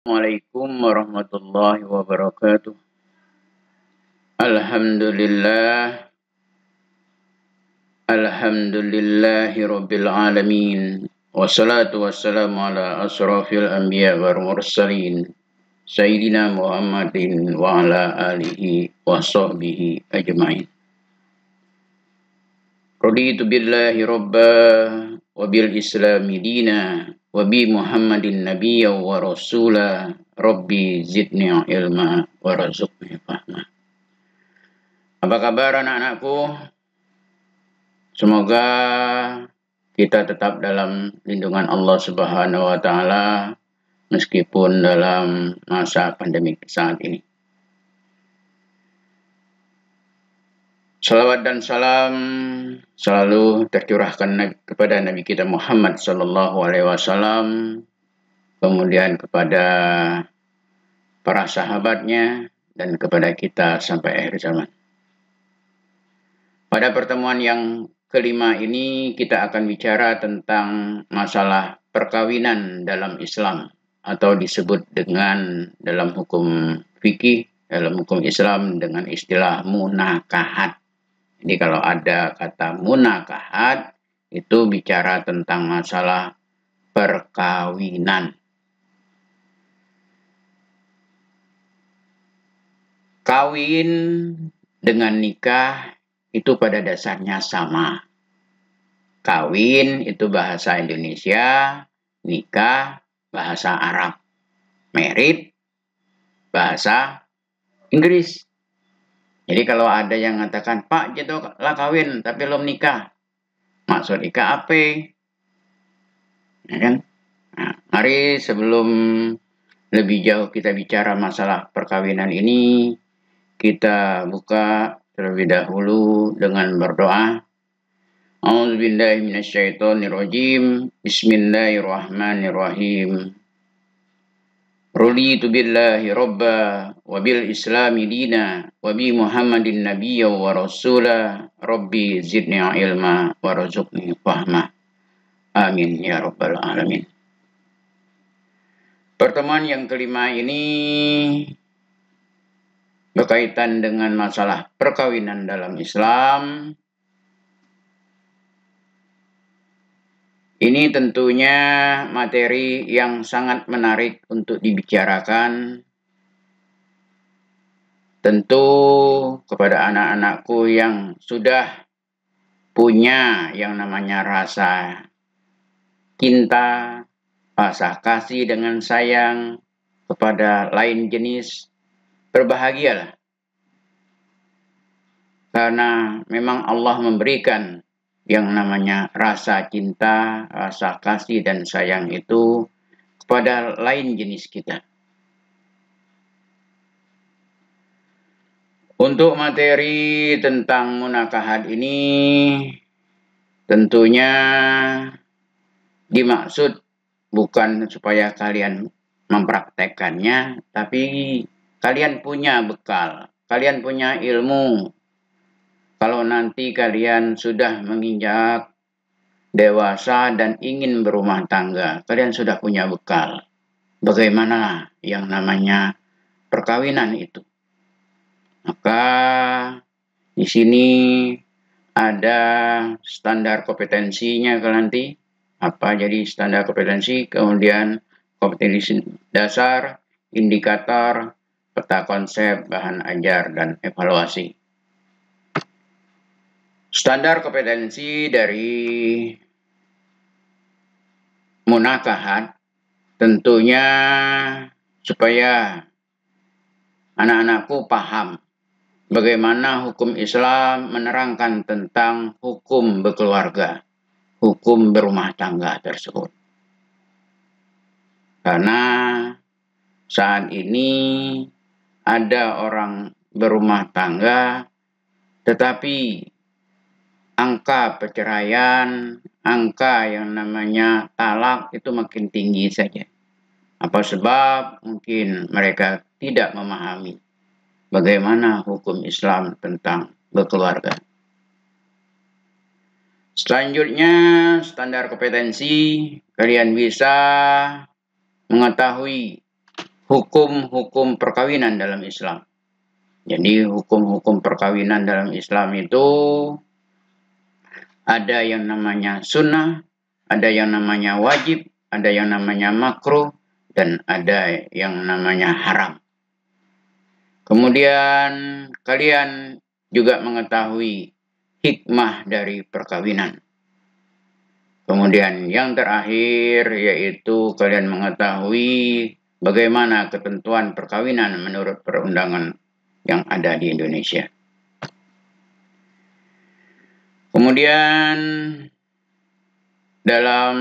Assalamualaikum warahmatullahi wabarakatuh. Alhamdulillah, alhamdulillahi rabbil alamin. Wassalatu wassalamu ala asrafil anbiya wal mursalin. Sayyidina Muhammadin wa ala alihi wa sahbihi ajma'in. Raditu billahi rabba wa bil islami dina wa bi Muhammadin nabiyya wa rasula. Rabbi zidni ilma wa razukni fahma. Apa kabar anak-anakku? Semoga kita tetap dalam lindungan Allah Subhanahu wa taala meskipun dalam masa pandemi saat ini. Salawat dan salam selalu tercurahkan kepada Nabi kita Muhammad sallallahu alaihi wasallam, kemudian kepada para sahabatnya dan kepada kita sampai akhir zaman. Pada pertemuan yang kelima ini kita akan bicara tentang masalah perkawinan dalam Islam atau disebut dengan dalam hukum fikih, dalam hukum Islam dengan istilah munakahat. Jadi kalau ada kata munakahat itu bicara tentang masalah perkawinan. Kawin dengan nikah itu pada dasarnya sama. Kawin itu bahasa Indonesia, nikah bahasa Arab, married bahasa Inggris. Jadi kalau ada yang mengatakan, Pak jadilah kawin tapi belum nikah, maksud nikah apa? Ya kan? Nah, mari sebelum lebih jauh kita bicara masalah perkawinan ini, kita buka terlebih dahulu dengan berdoa. A'udzubillahi minasyaitonirrajim. Bismillahirrahmanirrahim. Raditu billahi rabba wa bil islami dina wa bi Muhammadin nabiyya wa rasula. Rabbi zidni ilma wa razukni fahma. Amin ya rabbal alamin. Pertemuan yang kelima ini berkaitan dengan masalah perkawinan dalam Islam. Ini tentunya materi yang sangat menarik untuk dibicarakan. Tentu kepada anak-anakku yang sudah punya yang namanya rasa cinta, rasa kasih dengan sayang kepada lain jenis, berbahagialah. Karena memang Allah memberikan yang namanya rasa cinta, rasa kasih dan sayang itu kepada lain jenis kita. Untuk materi tentang munakahat ini tentunya dimaksud bukan supaya kalian mempraktekkannya, tapi kalian punya bekal, kalian punya ilmu. Kalau nanti kalian sudah menginjak dewasa dan ingin berumah tangga, kalian sudah punya bekal. Bagaimana yang namanya perkawinan itu? Maka di sini ada standar kompetensinya nanti. Apa jadi standar kompetensi, kemudian kompetensi dasar, indikator, peta konsep, bahan ajar, dan evaluasi. Standar kompetensi dari munakahat tentunya supaya anak-anakku paham bagaimana hukum Islam menerangkan tentang hukum berkeluarga, hukum berumah tangga tersebut. Karena saat ini ada orang berumah tangga, tetapi angka perceraian, angka yang namanya talak itu makin tinggi saja. Apa sebab? Mungkin mereka tidak memahami bagaimana hukum Islam tentang berkeluarga. Selanjutnya, standar kompetensi, kalian bisa mengetahui hukum-hukum perkawinan dalam Islam. Jadi hukum-hukum perkawinan dalam Islam itu ada yang namanya sunnah, ada yang namanya wajib, ada yang namanya makruh, dan ada yang namanya haram. Kemudian kalian juga mengetahui hikmah dari perkawinan. Kemudian yang terakhir yaitu kalian mengetahui bagaimana ketentuan perkawinan menurut perundangan yang ada di Indonesia. Kemudian dalam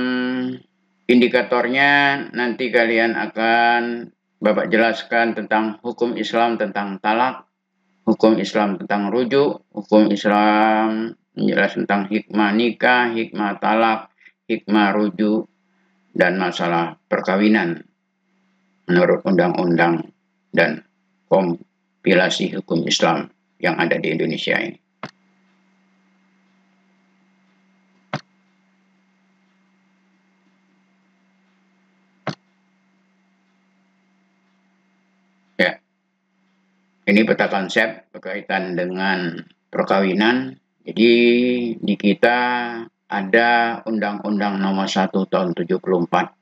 indikatornya nanti kalian akan Bapak jelaskan tentang hukum Islam tentang talak, hukum Islam tentang rujuk, hukum Islam menjelaskan tentang hikmah nikah, hikmah talak, hikmah rujuk, dan masalah perkawinan menurut undang-undang dan kompilasi hukum Islam yang ada di Indonesia ini. Ya, ini peta konsep berkaitan dengan perkawinan. Jadi di kita ada Undang-Undang Nomor 1 Tahun 74.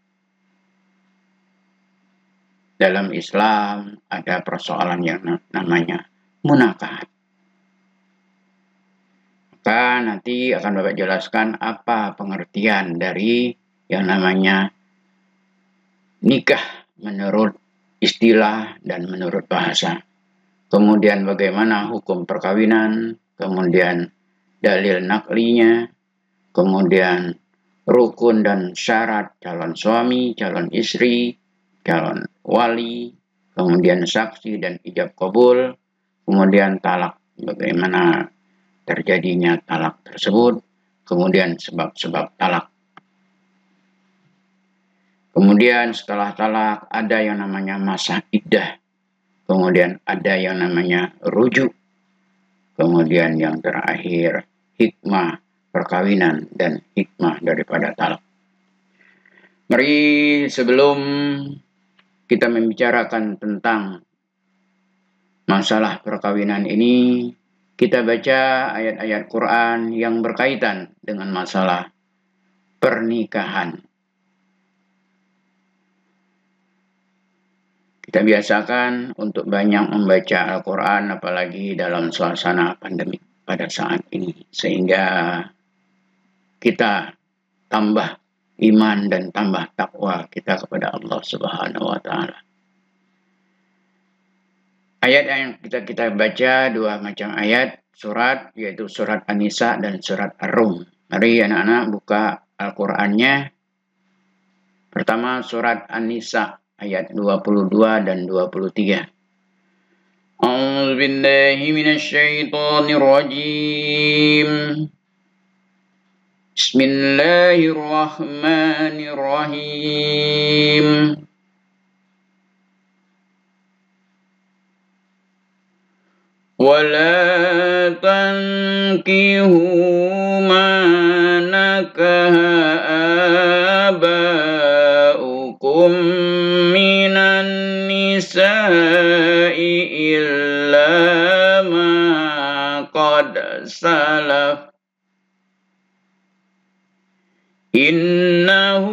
Dalam Islam ada persoalan yang namanya munakahat. Maka nanti akan Bapak jelaskan apa pengertian dari yang namanya nikah menurut istilah dan menurut bahasa. Kemudian bagaimana hukum perkawinan, kemudian dalil naklinya, kemudian rukun dan syarat calon suami, calon istri, calon wali, kemudian saksi dan ijab kabul, kemudian talak, bagaimana terjadinya talak tersebut, kemudian sebab-sebab talak. Kemudian setelah talak ada yang namanya masa iddah, kemudian ada yang namanya rujuk, kemudian yang terakhir hikmah perkawinan dan hikmah daripada talak. Mari sebelum kita membicarakan tentang masalah perkawinan ini, kita baca ayat-ayat Quran yang berkaitan dengan masalah pernikahan. Kita biasakan untuk banyak membaca Al-Quran, apalagi dalam suasana pandemi pada saat ini, sehingga kita tambah iman dan tambah takwa kita kepada Allah Subhanahu wa Ta'ala. Ayat yang kita baca dua macam ayat surat, yaitu surat An-Nisa dan surat Ar-Rum. Mari anak-anak buka Al-Qur'annya. Pertama surat An-Nisa ayat 22 dan 23. A'udzu billahi minasyaitonir rajim. Bismillahirrahmanirrahim. ولا تنكحوا ما نكح آباؤكم من النساء إلا ما قد سلف إنه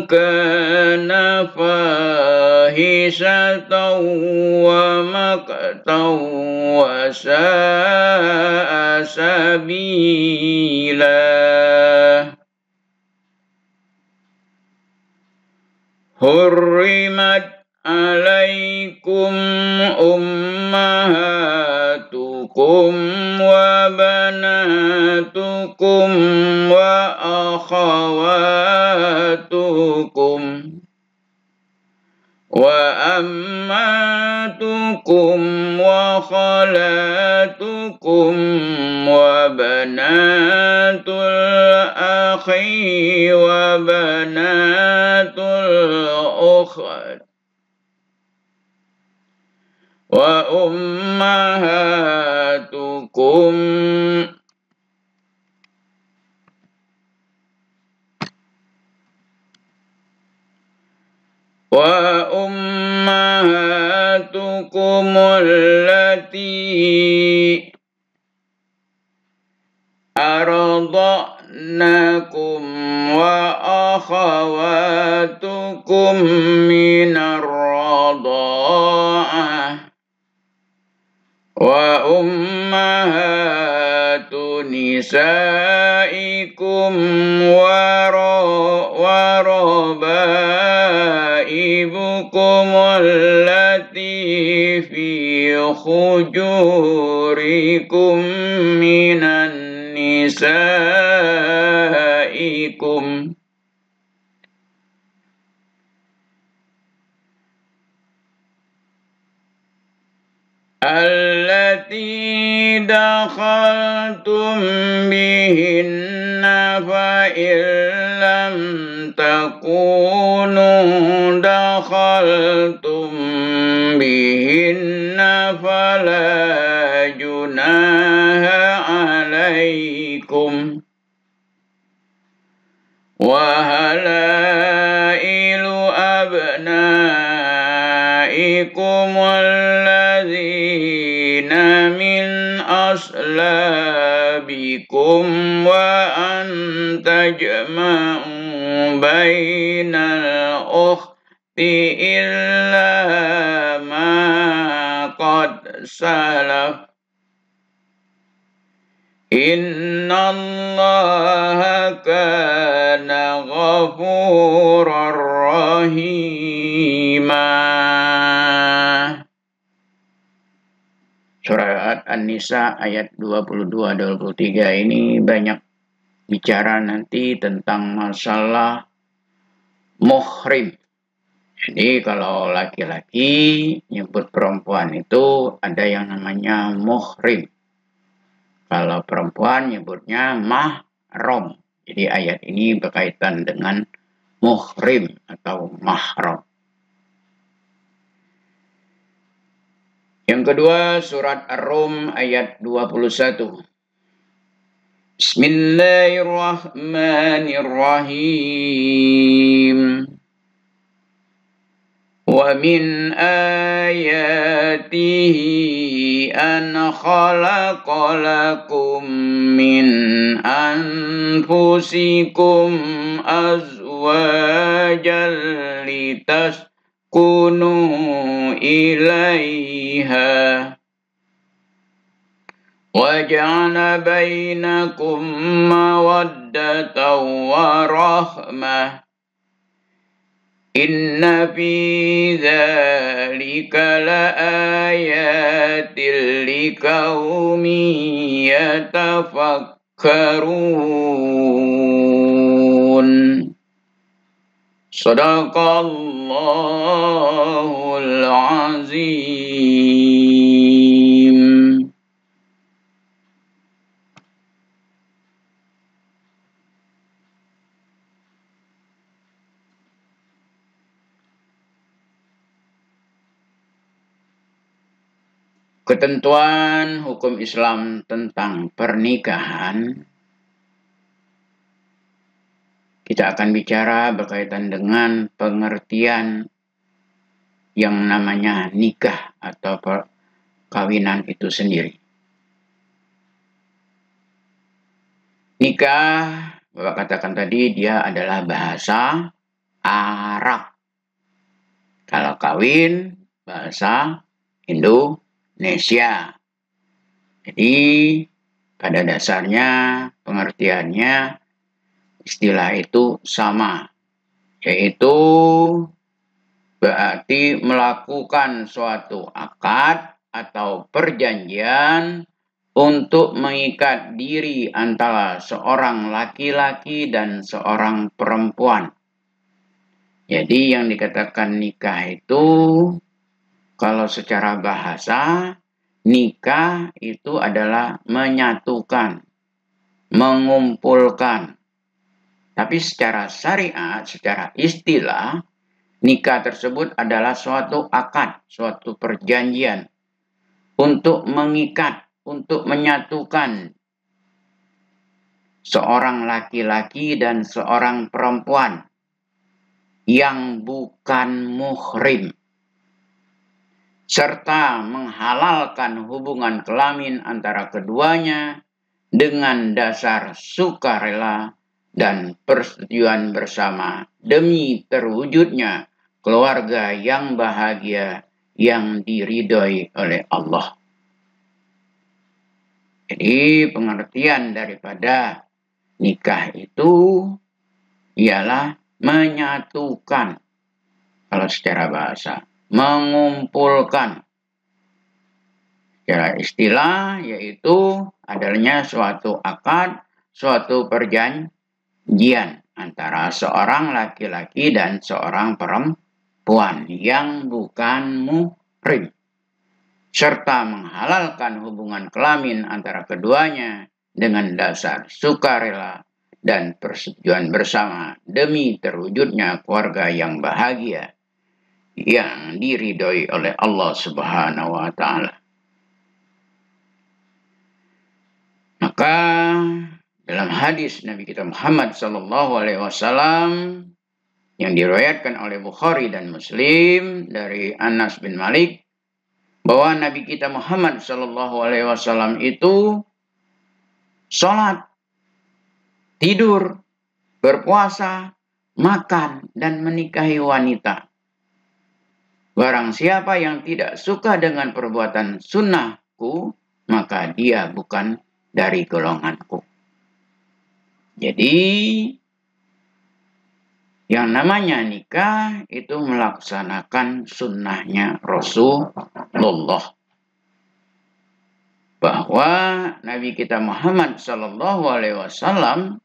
كان فاحشة ومقتا وساء سبيلا حرمت عليكم أمهاتكم وبناتكم وأخواتكم وأماتكم وخالاتكم وبنات الأخ وبنات الأخت وأمهاتكم وأمهاتكم minar radha'ah wa ummahatu nisaikum wa rabaibukum allati fi khujurikum minan nisaikum allati dakhaltum bihinna fa illam takunu dakhaltum bihinna fala junaha alaikum wa halailu abnaikum alladzina min aslabikum wa an tajma'u bainal ukhti illa ma qad salaf innallaha kana ghafurar rahima. Surat An-Nisa ayat 22-23 ini banyak bicara nanti tentang masalah muhrim. Jadi kalau laki-laki nyebut perempuan itu ada yang namanya muhrim. Kalau perempuan nyebutnya mahram. Jadi ayat ini berkaitan dengan muhrim atau mahram. Yang kedua, surat Ar-Rum ayat 21. Bismillahirrahmanirrahim. Wa min ayatihi an khalaqa lakum min anfusikum azwajan litaskunu ilaiha wa ja'ala bainakum mawaddatan wa rahmah inna fi dzalika laayatil liqaumin yatafakkarun. Shadaqallahul azim. Ketentuan hukum Islam tentang pernikahan, kita akan bicara berkaitan dengan pengertian yang namanya nikah atau perkawinan itu sendiri. Nikah, Bapak katakan tadi, dia adalah bahasa Arab. Kalau kawin, bahasa Indonesia. Jadi pada dasarnya pengertiannya istilah itu sama, yaitu berarti melakukan suatu akad atau perjanjian untuk mengikat diri antara seorang laki-laki dan seorang perempuan. Jadi yang dikatakan nikah itu, kalau secara bahasa, nikah itu adalah menyatukan, mengumpulkan. Tapi secara syariat, secara istilah, nikah tersebut adalah suatu akad, suatu perjanjian untuk mengikat, untuk menyatukan seorang laki-laki dan seorang perempuan yang bukan muhrim, serta menghalalkan hubungan kelamin antara keduanya dengan dasar sukarela dan persetujuan bersama demi terwujudnya keluarga yang bahagia yang diridhoi oleh Allah. Jadi pengertian daripada nikah itu ialah menyatukan, kalau secara bahasa, mengumpulkan. Secara istilah yaitu adanya suatu akad, suatu perjanjian antara seorang laki-laki dan seorang perempuan yang bukan muhrim, serta menghalalkan hubungan kelamin antara keduanya dengan dasar sukarela dan persetujuan bersama demi terwujudnya keluarga yang bahagia yang diridhoi oleh Allah Subhanahu wa taala. Maka dalam hadis Nabi kita Muhammad sallallahu alaihi wasallam yang diriwayatkan oleh Bukhari dan Muslim dari Anas bin Malik, bahwa Nabi kita Muhammad sallallahu alaihi wasallam itu sholat, tidur, berpuasa, makan, dan menikahi wanita. Barang siapa yang tidak suka dengan perbuatan sunnahku, maka dia bukan dari golonganku. Jadi, yang namanya nikah itu melaksanakan sunnahnya Rasulullah. Bahwa Nabi kita Muhammad Sallallahu Alaihi Wasallam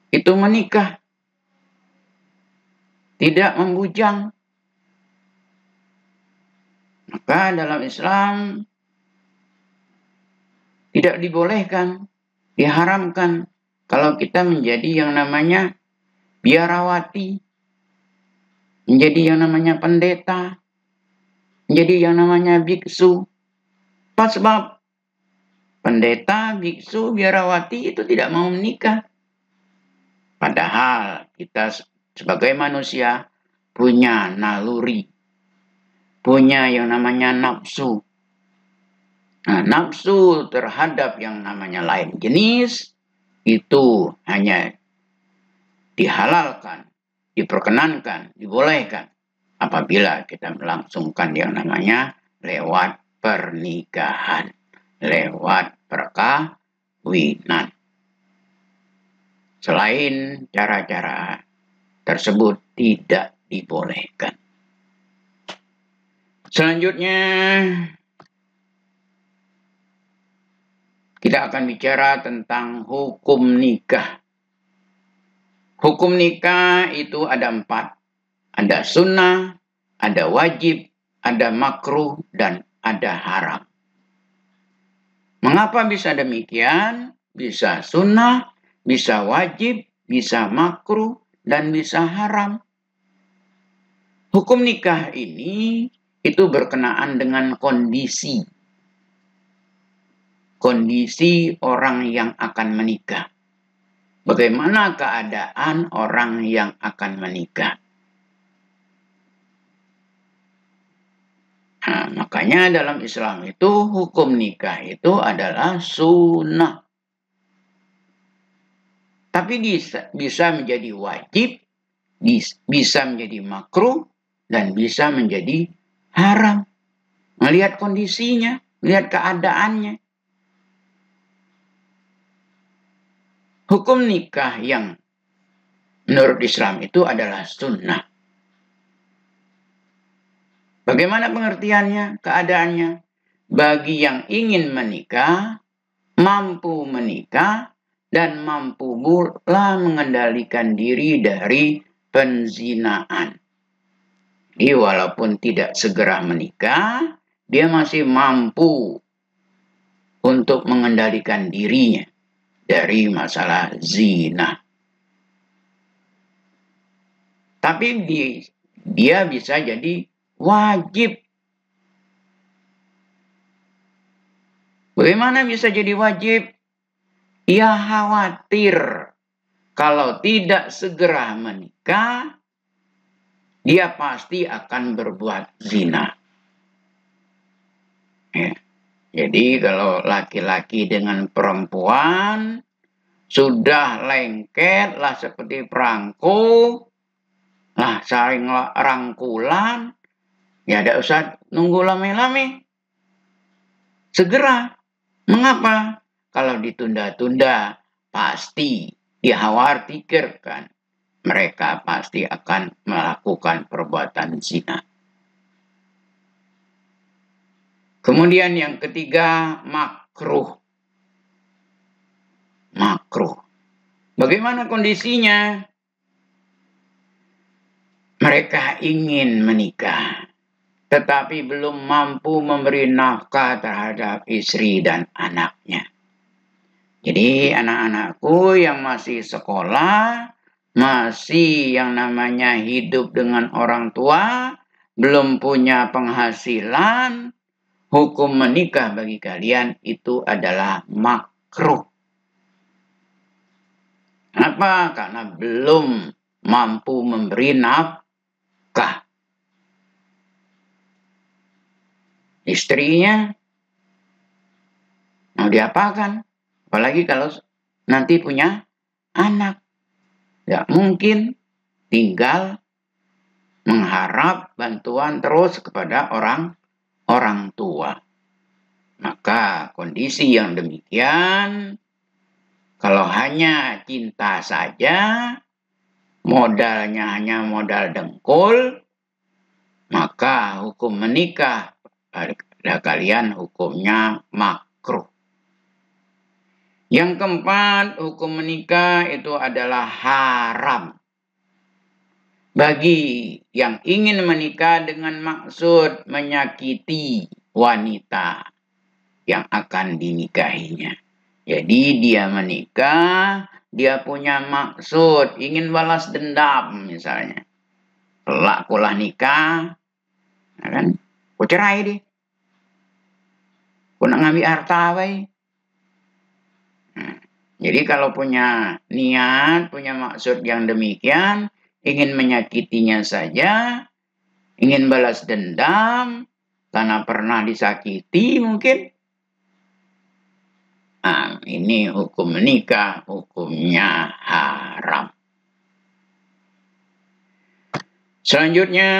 itu menikah, tidak membujang. Maka dalam Islam tidak dibolehkan, diharamkan kalau kita menjadi yang namanya biarawati, menjadi yang namanya pendeta, menjadi yang namanya biksu. Pas sebab pendeta, biksu, biarawati itu tidak mau menikah. Padahal kita sebagai manusia punya naluri, punya yang namanya nafsu. Nah, nafsu terhadap yang namanya lain jenis itu hanya dihalalkan, diperkenankan, dibolehkan apabila kita melangsungkan yang namanya lewat pernikahan, lewat perkawinan. Selain cara-cara tersebut tidak dibolehkan. Selanjutnya kita akan bicara tentang hukum nikah. Hukum nikah itu ada 4. Ada sunnah, ada wajib, ada makruh, dan ada haram. Mengapa bisa demikian? Bisa sunnah, bisa wajib, bisa makruh, dan bisa haram. Hukum nikah ini itu berkenaan dengan kondisi orang yang akan menikah. Bagaimana keadaan orang yang akan menikah? Nah, makanya dalam Islam itu hukum nikah itu adalah sunnah. Tapi bisa menjadi wajib, bisa menjadi makruh, dan bisa menjadi haram. Melihat kondisinya, melihat keadaannya. Hukum nikah yang menurut Islam itu adalah sunnah. Bagaimana pengertiannya, keadaannya? Bagi yang ingin menikah, mampu menikah, dan mampu pula mengendalikan diri dari penzinaan. Jadi walaupun tidak segera menikah, dia masih mampu untuk mengendalikan dirinya dari masalah zina. Tapi dia bisa jadi wajib. Bagaimana bisa jadi wajib? Ia khawatir kalau tidak segera menikah, dia pasti akan berbuat zina. Ya. Jadi kalau laki-laki dengan perempuan sudah lengket lah seperti perangko, Lah saling rangkulan, ya tidak usah nunggu lama-lama. Segera. Mengapa? Kalau ditunda-tunda, pasti dikhawatirkan mereka pasti akan melakukan perbuatan zina. Kemudian yang ketiga, makruh. Makruh. Bagaimana kondisinya? Mereka ingin menikah, tetapi belum mampu memberi nafkah terhadap istri dan anaknya. Jadi anak-anakku yang masih sekolah, masih yang namanya hidup dengan orang tua, belum punya penghasilan, hukum menikah bagi kalian itu adalah makruh. Kenapa? Karena belum mampu memberi nafkah. Istrinya mau diapakan? Apalagi kalau nanti punya anak. Tidak mungkin tinggal mengharap bantuan terus kepada orang tua. Maka kondisi yang demikian, kalau hanya cinta saja, modalnya hanya modal dengkul, maka hukum menikah pada kalian hukumnya makruh. Yang keempat, hukum menikah itu adalah haram. Bagi yang ingin menikah dengan maksud menyakiti wanita yang akan dinikahinya. Jadi dia menikah, dia punya maksud, ingin balas dendam misalnya. Kelak kulah nikah, ya kan? Ku cerai deh. Ku nak ngambil harta baik. Jadi kalau punya niat, punya maksud yang demikian, ingin menyakitinya saja, ingin balas dendam, karena pernah disakiti mungkin. Nah, ini hukum menikah, hukumnya haram. Selanjutnya,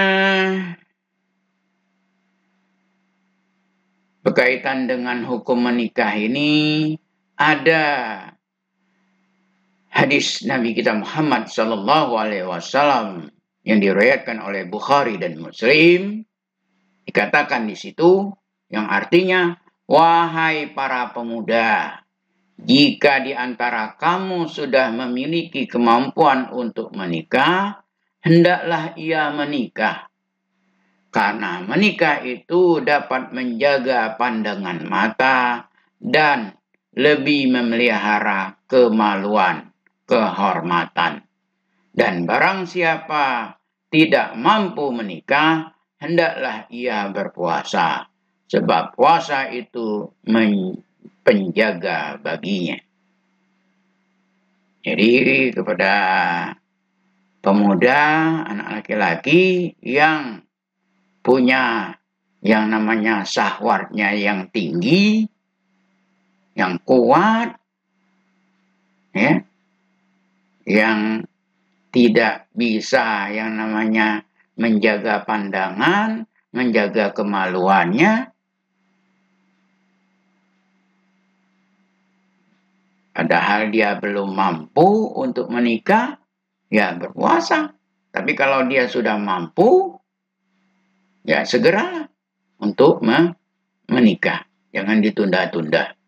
berkaitan dengan hukum menikah ini, ada hadis Nabi kita Muhammad SAW yang diriwayatkan oleh Bukhari dan Muslim, dikatakan di situ yang artinya, wahai para pemuda, jika di antara kamu sudah memiliki kemampuan untuk menikah, hendaklah ia menikah. Karena menikah itu dapat menjaga pandangan mata dan lebih memelihara kemaluan, kehormatan. Dan barang siapa tidak mampu menikah, hendaklah ia berpuasa. Sebab puasa itu penjaga baginya. Jadi kepada pemuda, anak laki-laki yang punya yang namanya syahwatnya yang tinggi, yang kuat, ya, yang tidak bisa yang namanya menjaga pandangan, menjaga kemaluannya, padahal dia belum mampu untuk menikah, ya berpuasa. Tapi kalau dia sudah mampu, ya segeralah untuk menikah. Jangan ditunda-tunda.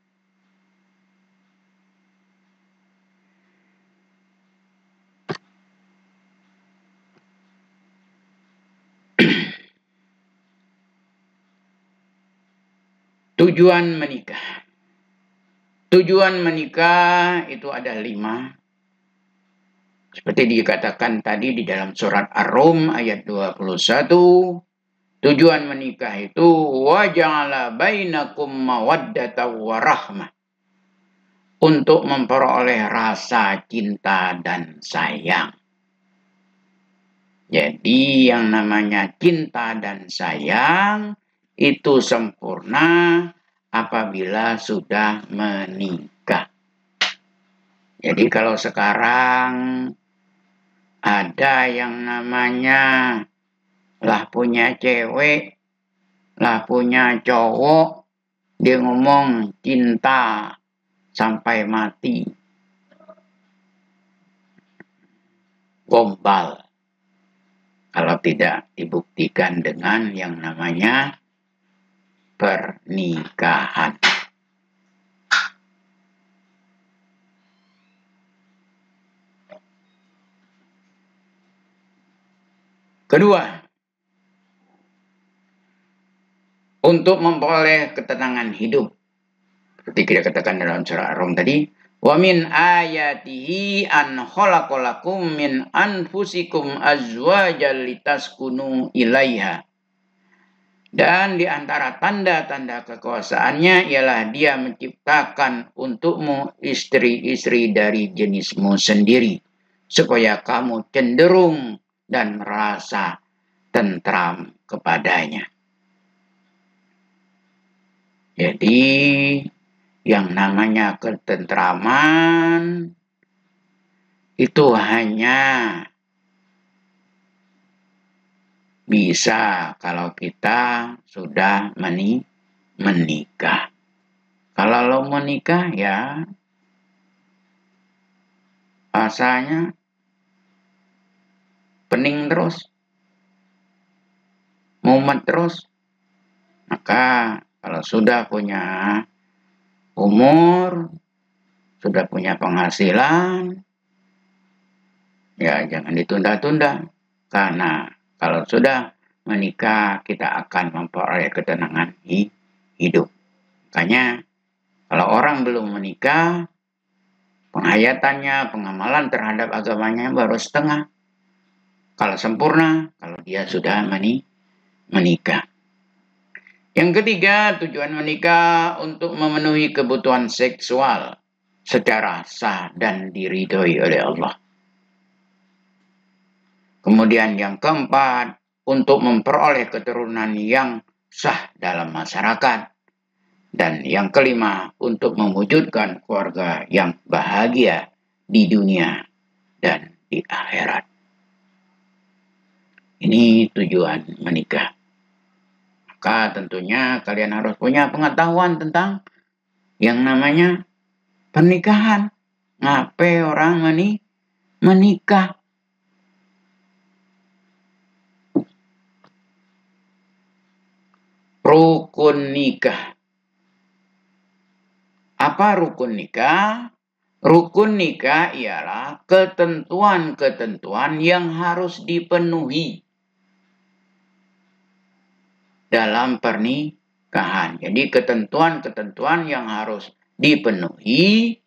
Tujuan menikah. Tujuan menikah itu ada 5. Seperti dikatakan tadi di dalam surat Ar-Rum ayat 21. Tujuan menikah itu waja'ala bainakum mawaddatan wa rahmah. Untuk memperoleh rasa cinta dan sayang. Jadi yang namanya cinta dan sayang itu sempurna apabila sudah menikah. Jadi kalau sekarang Ada yang namanya lah punya cewek, lah punya cowok, dia ngomong cinta sampai mati. Gombal. Kalau tidak dibuktikan dengan yang namanya pernikahan. Kedua, untuk memperoleh ketenangan hidup, seperti kita katakan dalam surah Ar-Rum tadi, wa min ayatihi an khalaqalakum min anfusikum azwajan litaskunu ilaiha. Dan di antara tanda-tanda kekuasaannya ialah dia menciptakan untukmu istri-istri dari jenismu sendiri, supaya kamu cenderung dan merasa tentram kepadanya. Jadi, yang namanya ketentraman itu hanya bisa kalau kita sudah menikah. Kalau lo menikah ya rasanya pening terus, mumet terus. Maka kalau sudah punya umur, sudah punya penghasilan, ya jangan ditunda-tunda. Karena kalau sudah menikah, kita akan memperoleh ketenangan hidup. Makanya kalau orang belum menikah, penghayatannya, pengamalan terhadap agamanya baru setengah. Kalau sempurna, kalau dia sudah menikah. Yang ketiga, tujuan menikah untuk memenuhi kebutuhan seksual secara sah dan diridhoi oleh Allah. Kemudian yang keempat, untuk memperoleh keturunan yang sah dalam masyarakat. Dan yang kelima, untuk mewujudkan keluarga yang bahagia di dunia dan di akhirat. Ini tujuan menikah. Maka tentunya kalian harus punya pengetahuan tentang yang namanya pernikahan. Ngapain orang menikah? Rukun nikah. Apa rukun nikah? Rukun nikah ialah ketentuan-ketentuan yang harus dipenuhi dalam pernikahan. Jadi ketentuan-ketentuan yang harus dipenuhi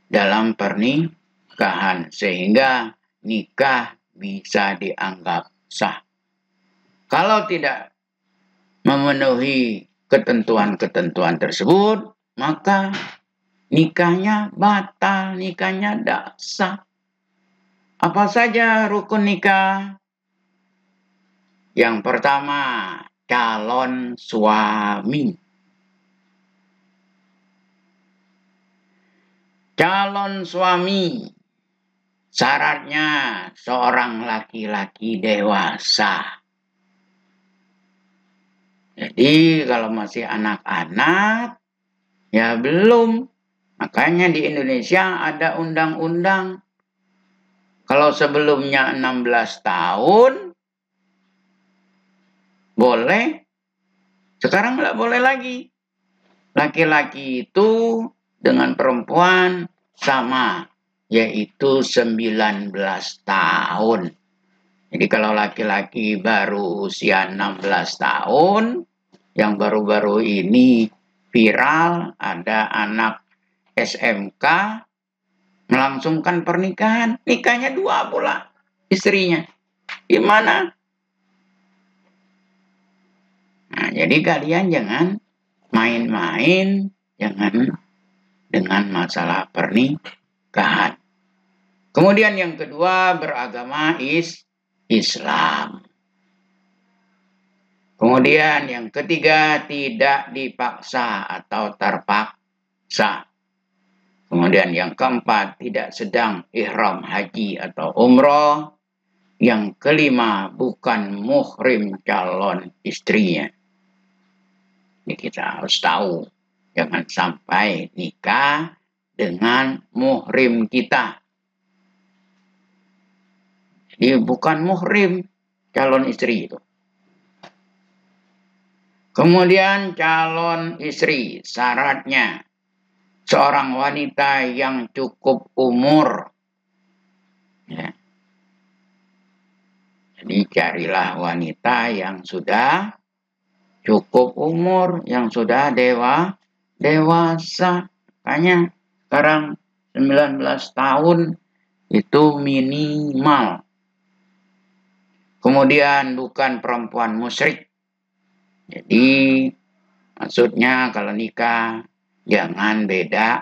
dalam pernikahan sehingga nikah bisa dianggap sah. Kalau tidak memenuhi ketentuan-ketentuan tersebut, maka nikahnya batal, nikahnya tidak sah. Apa saja rukun nikah? Yang pertama, calon suami. Calon suami syaratnya seorang laki-laki dewasa. Jadi kalau masih anak-anak, ya belum. Makanya di Indonesia ada undang-undang. Kalau sebelumnya 16 tahun, boleh. Sekarang nggak boleh lagi. Laki-laki itu dengan perempuan sama, yaitu 19 tahun. Jadi kalau laki-laki baru usia 16 tahun, yang baru-baru ini viral, ada anak SMK melangsungkan pernikahan, nikahnya 2 pula istrinya. Gimana? Nah, jadi kalian jangan main-main, jangan dengan masalah pernikahan. Kemudian yang kedua, beragama Islam. Kemudian yang ketiga, tidak dipaksa atau terpaksa. Kemudian yang keempat, tidak sedang ihram haji atau umroh. Yang kelima, bukan muhrim calon istrinya. Ini kita harus tahu. Jangan sampai nikah dengan muhrim kita. Jadi bukan muhrim calon istri itu. Kemudian calon istri, syaratnya seorang wanita yang cukup umur. Ya. Jadi carilah wanita yang sudah cukup umur, yang sudah dewasa. Makanya sekarang 19 tahun itu minimal. Kemudian bukan perempuan musyrik. Jadi maksudnya kalau nikah jangan beda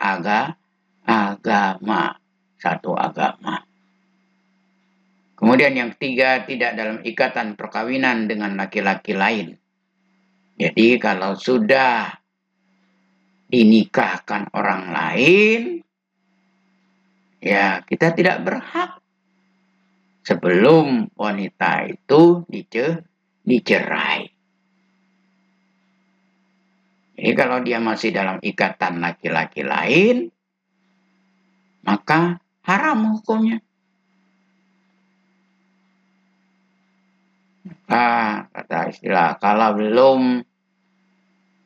agama, satu agama. Kemudian yang ketiga, tidak dalam ikatan perkawinan dengan laki-laki lain. Jadi kalau sudah dinikahkan orang lain, ya kita tidak berhak sebelum wanita itu dicerai. Jadi kalau dia masih dalam ikatan laki-laki lain, maka haram hukumnya. Kata istilah, kalau belum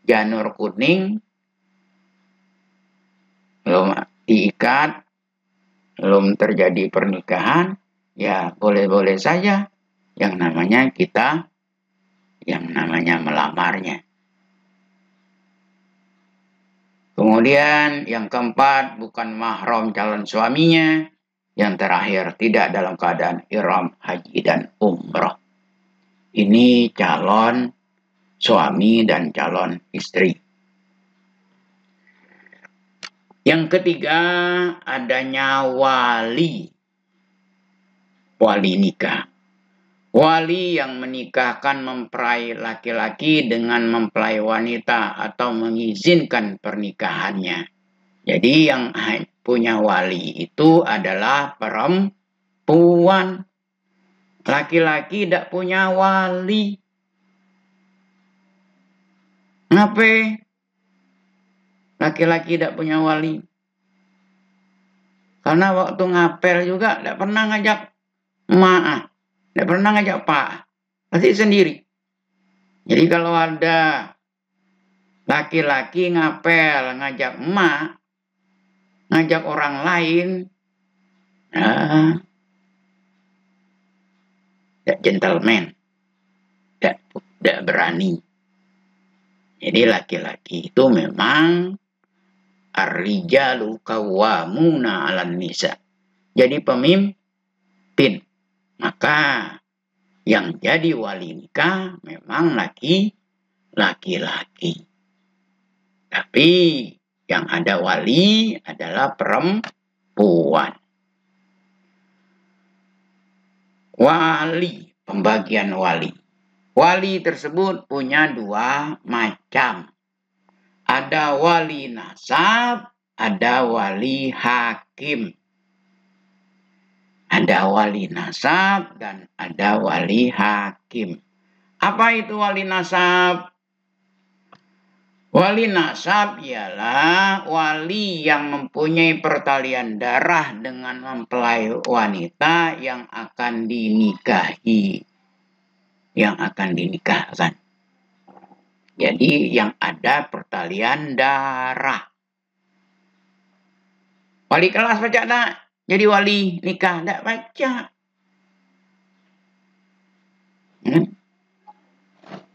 janur kuning, belum diikat, belum terjadi pernikahan, ya boleh-boleh saja yang namanya melamarnya. Kemudian yang keempat, bukan mahram calon suaminya. Yang terakhir, tidak dalam keadaan ihram haji dan umroh. Ini calon suami dan calon istri. Yang ketiga, adanya wali nikah. Wali yang menikahkan mempelai laki-laki dengan mempelai wanita atau mengizinkan pernikahannya. Jadi yang punya wali itu adalah perempuan. Laki-laki tidak punya wali. Kenapa laki-laki tidak punya wali? Karena waktu ngapel juga tidak pernah ngajak emak. Tidak pernah ngajak pak, pasti sendiri. Jadi kalau ada laki-laki ngapel, ngajak emak, ngajak orang lain, tidak gentleman, tidak berani. Jadi laki-laki itu memang ar-rijalu qawwamuna 'alan nisa. Jadi pemimpin. Maka yang jadi wali nikah memang laki-laki. Tapi yang ada wali adalah perempuan. Wali, pembagian wali. Wali tersebut punya dua macam. Ada wali nasab, ada wali hakim. Ada wali nasab dan ada wali hakim. Apa itu wali nasab? Wali nasab ialah wali yang mempunyai pertalian darah dengan mempelai wanita yang akan dinikahi. Yang akan dinikahkan. Jadi yang ada pertalian darah. Wali kelas baca tak? Jadi wali nikah tak baca.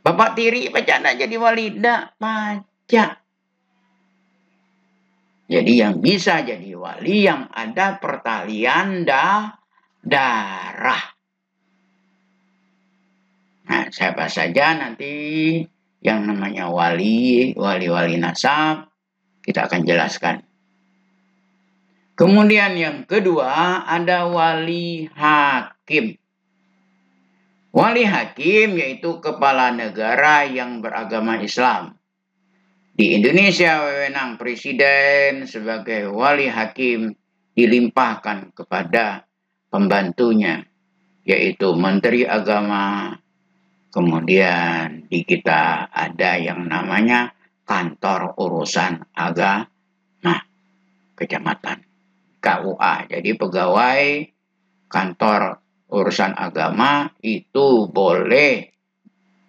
Bapak tiri baca tak jadi wali? Tak baca. Jadi yang bisa jadi wali yang ada pertalian darah. Nah, siapa saja nanti yang namanya wali nasab, kita akan jelaskan. Kemudian yang kedua ada wali hakim. Wali hakim yaitu kepala negara yang beragama Islam. Di Indonesia, wewenang presiden sebagai wali hakim dilimpahkan kepada pembantunya, yaitu Menteri Agama. Kemudian di kita ada yang namanya kantor urusan agama kecamatan, KUA. Jadi pegawai kantor urusan agama itu boleh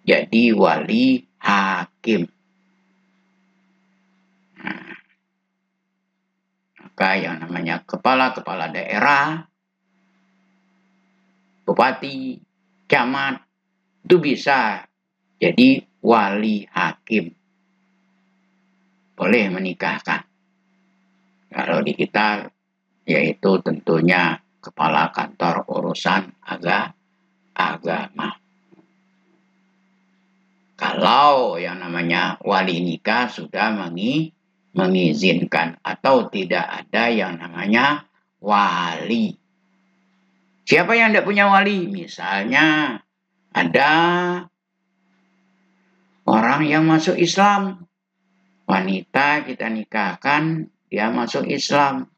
jadi wali hakim. Maka yang namanya kepala daerah, bupati, camat, itu bisa jadi wali hakim. Boleh menikahkan. Kalau di kita, yaitu tentunya kepala kantor urusan agama. Kalau yang namanya wali nikah sudah mengizinkan atau tidak ada yang namanya wali. Siapa yang tidak punya wali? Misalnya ada orang yang masuk Islam. Wanita kita nikahkan, dia masuk Islam.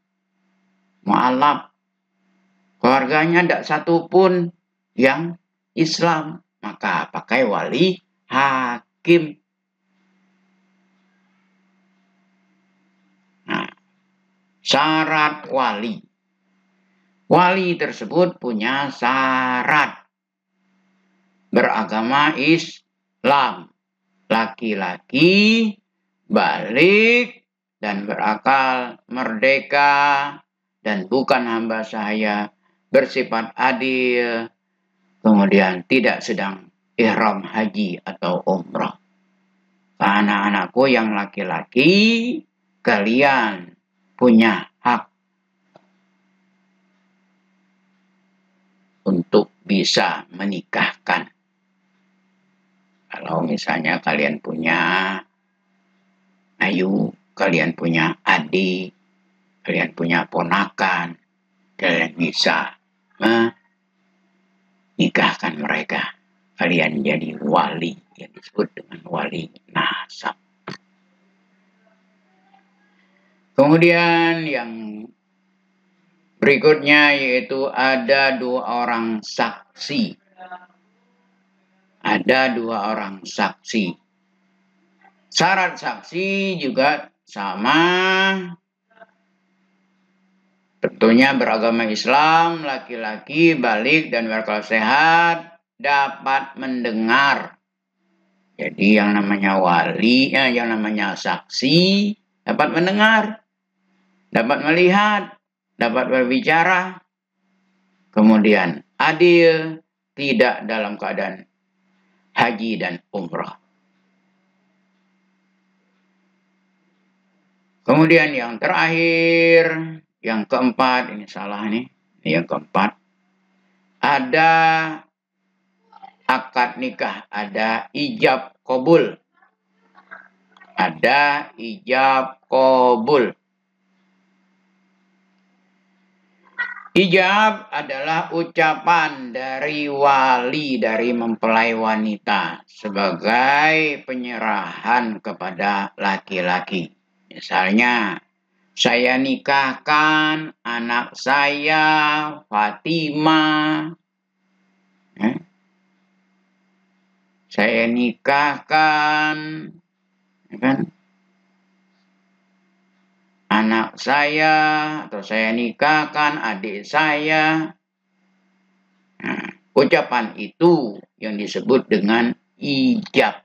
Mu'alaf. Keluarganya tidak satu pun yang Islam. Maka pakai wali hakim. Nah, syarat wali. Wali tersebut punya syarat. Beragama Islam. Laki-laki, balik, dan berakal, merdeka, dan bukan hamba sahaya, bersifat adil, kemudian tidak sedang ihram haji atau umrah. Anak-anakku yang laki-laki, kalian punya hak untuk bisa menikahkan. Kalau misalnya kalian punya ayu, kalian punya adik, kalian punya ponakan, kalian bisa menikahkan mereka. Kalian jadi wali, yang disebut dengan wali nasab. Kemudian yang berikutnya yaitu ada 2 orang saksi. Ada 2 orang saksi. Syarat saksi juga sama. Tentunya beragama Islam, laki-laki, balik, dan berakal sehat, dapat mendengar. Jadi yang namanya wali, yang namanya saksi, dapat mendengar, dapat melihat, dapat berbicara, kemudian adil, tidak dalam keadaan haji dan umrah. Kemudian yang terakhir, yang keempat, ini salah nih, yang keempat, ada akad nikah, ada ijab qabul. Ada ijab qabul. Ijab adalah ucapan dari wali dari mempelai wanita sebagai penyerahan kepada laki-laki. Misalnya, saya nikahkan anak saya Fatimah. Saya nikahkan anak saya, atau saya nikahkan adik saya. Nah, ucapan itu yang disebut dengan ijab.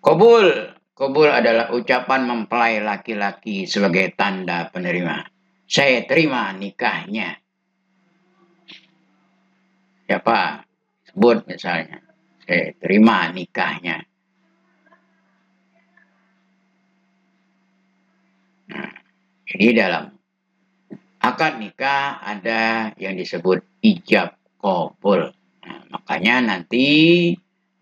Qabul adalah ucapan mempelai laki-laki sebagai tanda penerima. Saya terima nikahnya. Siapa? Sebut misalnya. Saya terima nikahnya. Nah, jadi dalam akad nikah ada yang disebut ijab qabul. Nah, makanya nanti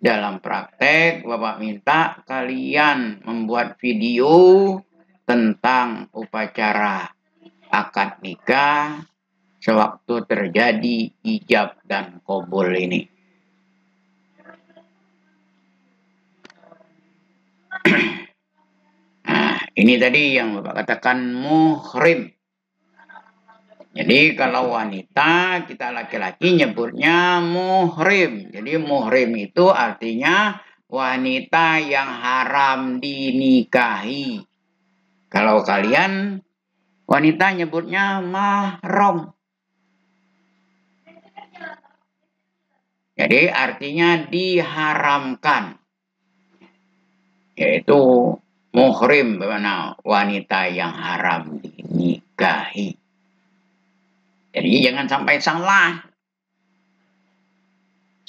dalam praktek Bapak minta kalian membuat video tentang upacara akad nikah sewaktu terjadi ijab dan qabul ini. Ini tadi yang Bapak katakan muhrim. Jadi kalau wanita, kita laki-laki nyebutnya muhrim. Jadi muhrim itu artinya wanita yang haram dinikahi. Kalau kalian wanita nyebutnya mahram. Jadi artinya diharamkan. Yaitu muhrim bermakna wanita yang haram dinikahi. Jadi jangan sampai salah.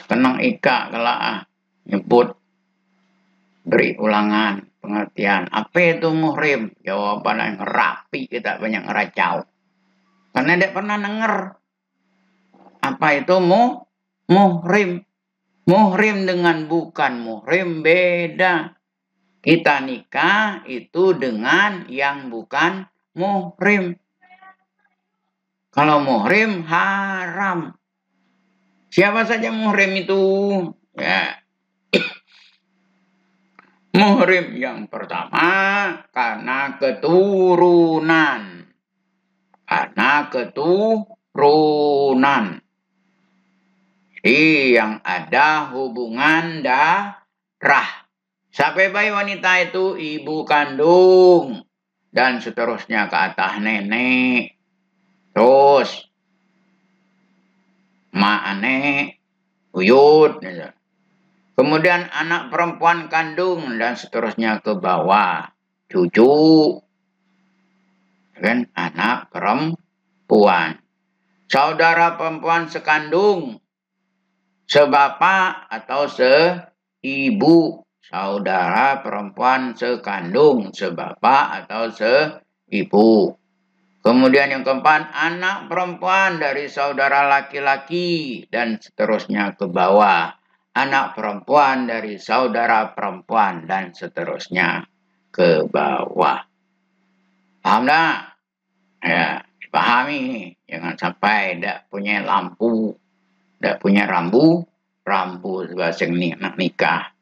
Kenang ika kelak nyebut beri ulangan pengertian. Apa itu muhrim? Jawaban yang rapi, kita banyak ngeracau. Karena tidak pernah denger. Apa itu muhrim? Muhrim dengan bukan muhrim beda. Kita nikah itu dengan yang bukan muhrim. Kalau muhrim haram. Siapa saja muhrim itu? Ya. Muhrim yang pertama karena keturunan. Karena keturunan. Jadi yang ada hubungan darah. Sampai bayi wanita itu ibu kandung. Dan seterusnya ke atas nenek. Terus. Mak anek. Uyut. Kemudian anak perempuan kandung. Dan seterusnya ke bawah. Cucu. Kan anak perempuan. Saudara perempuan sekandung. Sebapak atau seibu. Saudara perempuan sekandung, sebapak atau seibu. Kemudian yang keempat, anak perempuan dari saudara laki-laki dan seterusnya ke bawah. Anak perempuan dari saudara perempuan dan seterusnya ke bawah. Paham tak? Ya, dipahami. Jangan sampai tidak punya lampu, tidak punya rambu bahasa anak nikah.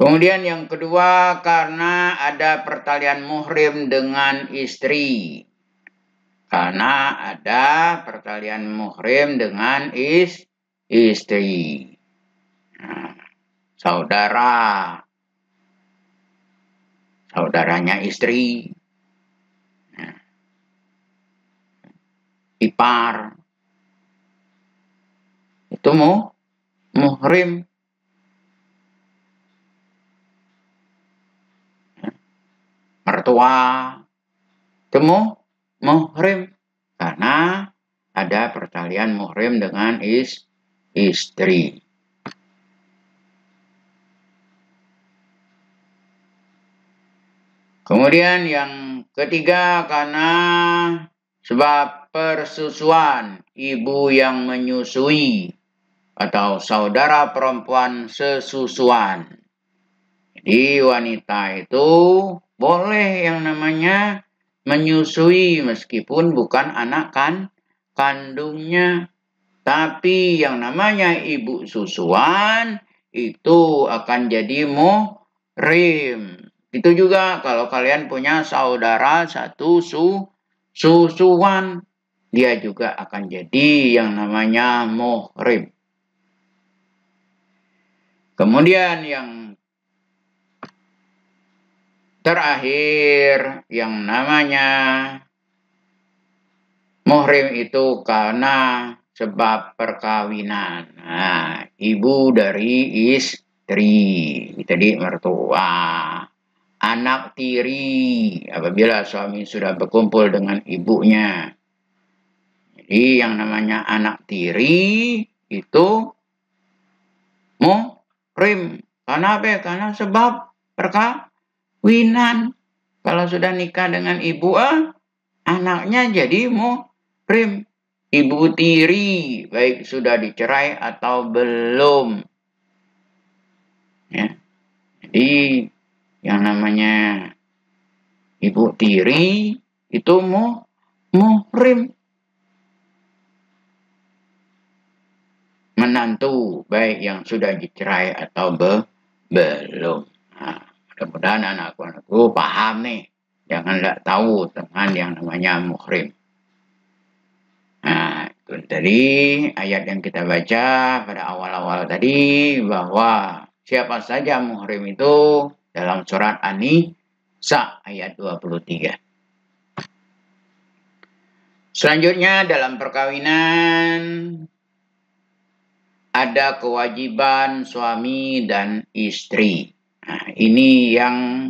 Kemudian yang kedua, karena ada pertalian muhrim dengan istri. Karena ada pertalian muhrim dengan istri. Nah, saudaranya istri. Nah, ipar. Itu muhrim. Mertua, temu muhrim karena ada pertalian muhrim dengan istri. Kemudian yang ketiga karena sebab persusuan ibu yang menyusui atau saudara perempuan sesusuan. Jadi wanita itu boleh yang namanya menyusui meskipun bukan anak kandungnya. Tapi yang namanya ibu susuan itu akan jadi muhrim. Itu juga kalau kalian punya saudara satu susuan. Dia juga akan jadi yang namanya muhrim. Kemudian yang terakhir yang namanya muhrim itu karena sebab perkawinan. Nah, ibu dari istri, tadi mertua, anak tiri apabila suami sudah berkumpul dengan ibunya. Jadi yang namanya anak tiri itu muhrim. Karena apa? Karena sebab perkawinan. Kalau sudah nikah dengan ibu, anaknya jadi muhrim. Ibu tiri, baik sudah dicerai atau belum. Ya. Jadi yang namanya ibu tiri itu muhrim. menantu, baik yang sudah dicerai atau belum. Nah, mudah-mudahan anakku paham nih. Jangan tidak tahu dengan yang namanya muhrim. Nah, itu tadi ayat yang kita baca pada awal-awal tadi bahwa siapa saja muhrim itu dalam surat An-Nisa ayat 23. Selanjutnya dalam perkawinan ada kewajiban suami dan istri. Nah, ini yang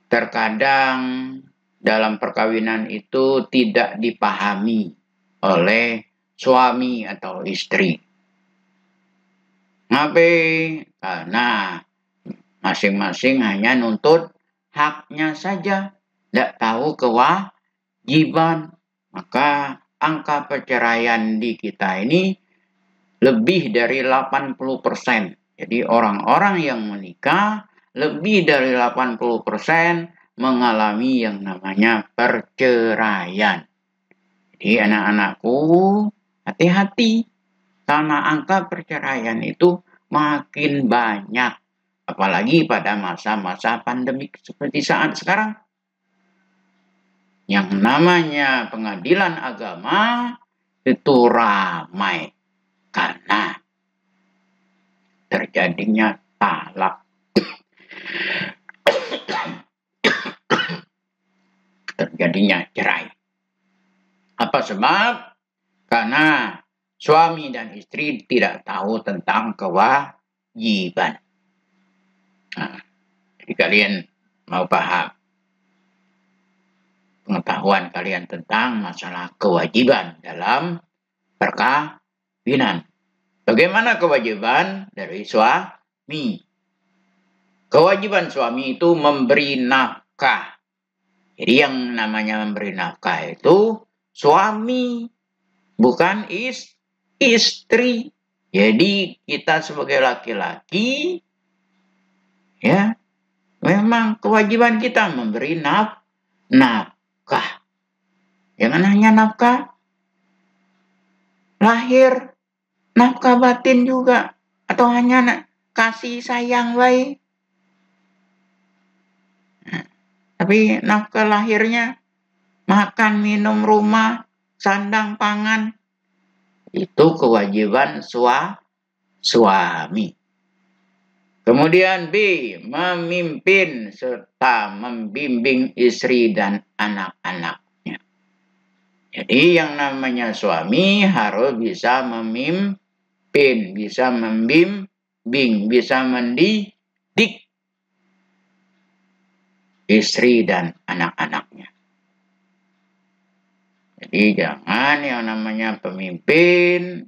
terkadang dalam perkawinan itu tidak dipahami oleh suami atau istri. Kenapa? Karena masing-masing hanya nuntut haknya saja, tidak tahu kewajiban. Maka angka perceraian di kita ini lebih dari 80%. Jadi orang-orang yang menikah lebih dari 80% mengalami yang namanya perceraian. Jadi anak-anakku hati-hati karena angka perceraian itu makin banyak. Apalagi pada masa-masa pandemik seperti saat sekarang. Yang namanya pengadilan agama itu ramai karena terjadinya talak. Terjadinya cerai. Apa sebab? Karena suami dan istri tidak tahu tentang kewajiban. Nah, jadi kalian mau paham pengetahuan kalian tentang masalah kewajiban dalam perkawinan. Bagaimana kewajiban dari suami? Kewajiban suami itu memberi nafkah. Jadi yang namanya memberi nafkah itu suami, bukan istri. Jadi kita sebagai laki-laki, ya, memang kewajiban kita memberi nafkah. Jangan hanya nafkah lahir, nafkah batin juga, atau hanya kasih sayang baik. Tapi nafkah lahirnya makan, minum, rumah, sandang, pangan, itu kewajiban suami. Kemudian B, memimpin serta membimbing istri dan anak-anaknya. Jadi yang namanya suami harus bisa memimpin, bisa membimbing, bisa mendidik istri dan anak-anaknya. Jadi jangan yang namanya pemimpin,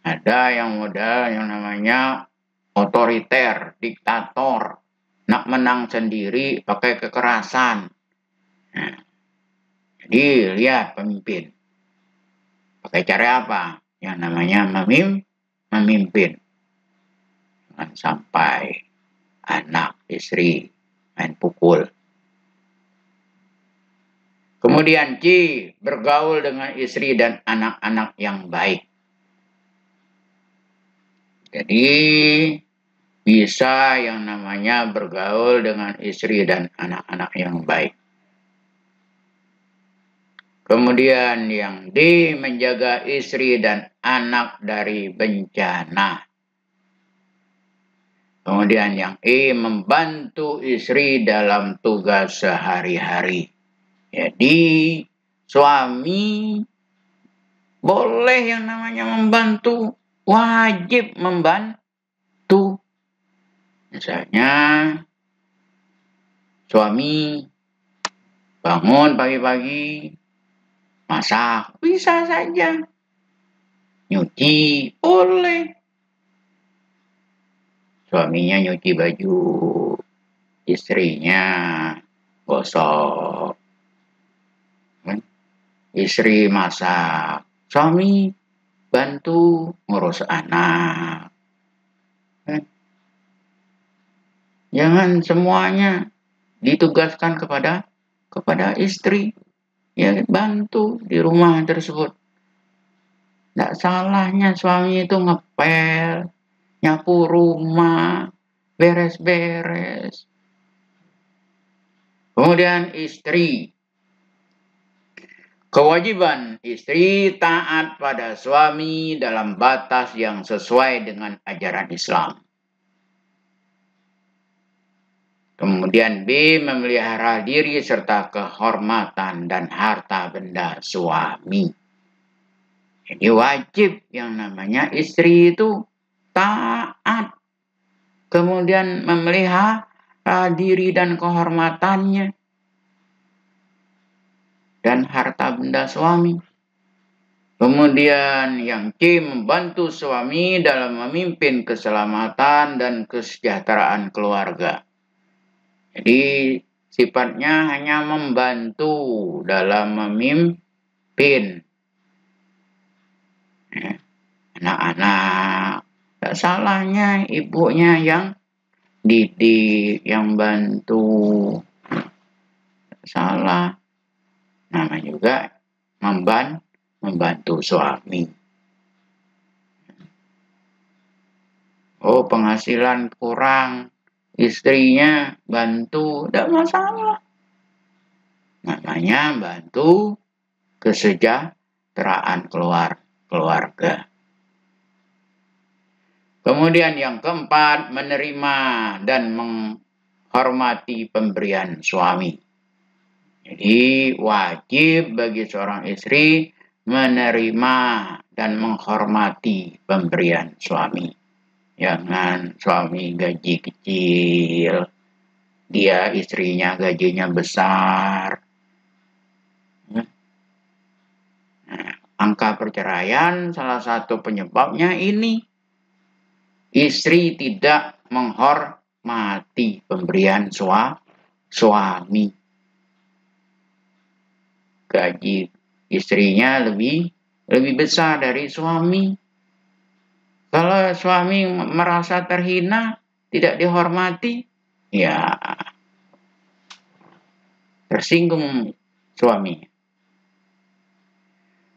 ada yang modal yang namanya otoriter, diktator, nak menang sendiri pakai kekerasan. Nah, jadi lihat pemimpin. Pakai cara apa? Yang namanya memimpin. Jangan sampai anak, istri main pukul. Kemudian C, bergaul dengan istri dan anak-anak yang baik. Jadi bisa yang namanya bergaul dengan istri dan anak-anak yang baik. Kemudian yang D, menjaga istri dan anak dari bencana. Kemudian yang E, membantu istri dalam tugas sehari-hari. Jadi suami boleh yang namanya membantu, wajib membantu. Misalnya suami bangun pagi-pagi, masak, bisa saja. Nyuci, boleh. Suaminya nyuci baju, istrinya gosok. Istri masak, suami bantu ngurus anak. Jangan semuanya ditugaskan kepada istri. Ya, bantu di rumah tersebut. Tidak salahnya suami itu ngepel, nyapu rumah, beres-beres. Kemudian istri. Kewajiban istri taat pada suami dalam batas yang sesuai dengan ajaran Islam. Kemudian B, memelihara diri serta kehormatan dan harta benda suami. Jadi wajib yang namanya istri itu taat. Kemudian memelihara diri dan kehormatannya dan harta benda suami. Kemudian yang C, membantu suami dalam memimpin keselamatan dan kesejahteraan keluarga. Jadi sifatnya hanya membantu dalam memimpin anak-anak. Tak salahnya ibunya yang didik, yang bantu. Tak salah. Nama juga membantu suami. Oh, penghasilan kurang, istrinya bantu, tidak masalah. Namanya bantu kesejahteraan keluarga. Kemudian yang keempat, menerima dan menghormati pemberian suami. Jadi wajib bagi seorang istri menerima dan menghormati pemberian suami. Jangan suami gaji kecil, dia istrinya gajinya besar. Nah, angka perceraian salah satu penyebabnya ini. Istri tidak menghormati pemberian suami. Gaji istrinya lebih besar dari suami. Kalau suami merasa terhina, tidak dihormati, ya tersinggung suami.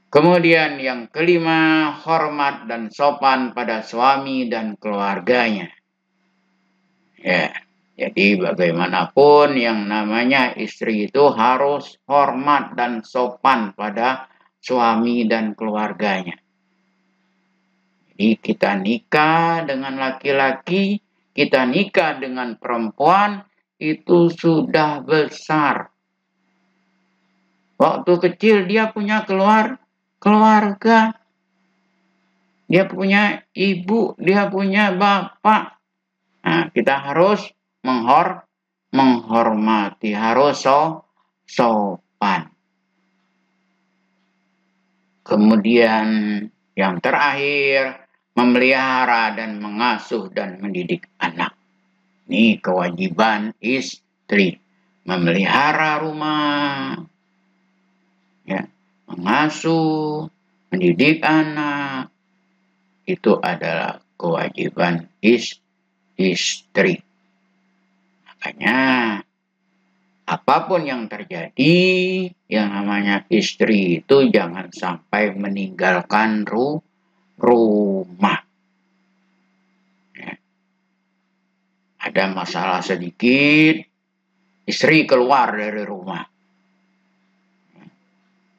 Kemudian yang kelima, hormat dan sopan pada suami dan keluarganya. Ya. Jadi bagaimanapun yang namanya istri itu harus hormat dan sopan pada suami dan keluarganya. Jadi kita nikah dengan laki-laki, kita nikah dengan perempuan, itu sudah besar. Waktu kecil dia punya keluarga. Dia punya ibu, dia punya bapak. Nah, kita harus menghormati, harus sopan. Kemudian yang terakhir, memelihara dan mengasuh dan mendidik anak. Ini kewajiban istri, memelihara rumah, ya, mengasuh, mendidik anak, itu adalah kewajiban istri. Makanya apapun yang terjadi, yang namanya istri itu jangan sampai meninggalkan rumah. Ya. Ada masalah sedikit, istri keluar dari rumah.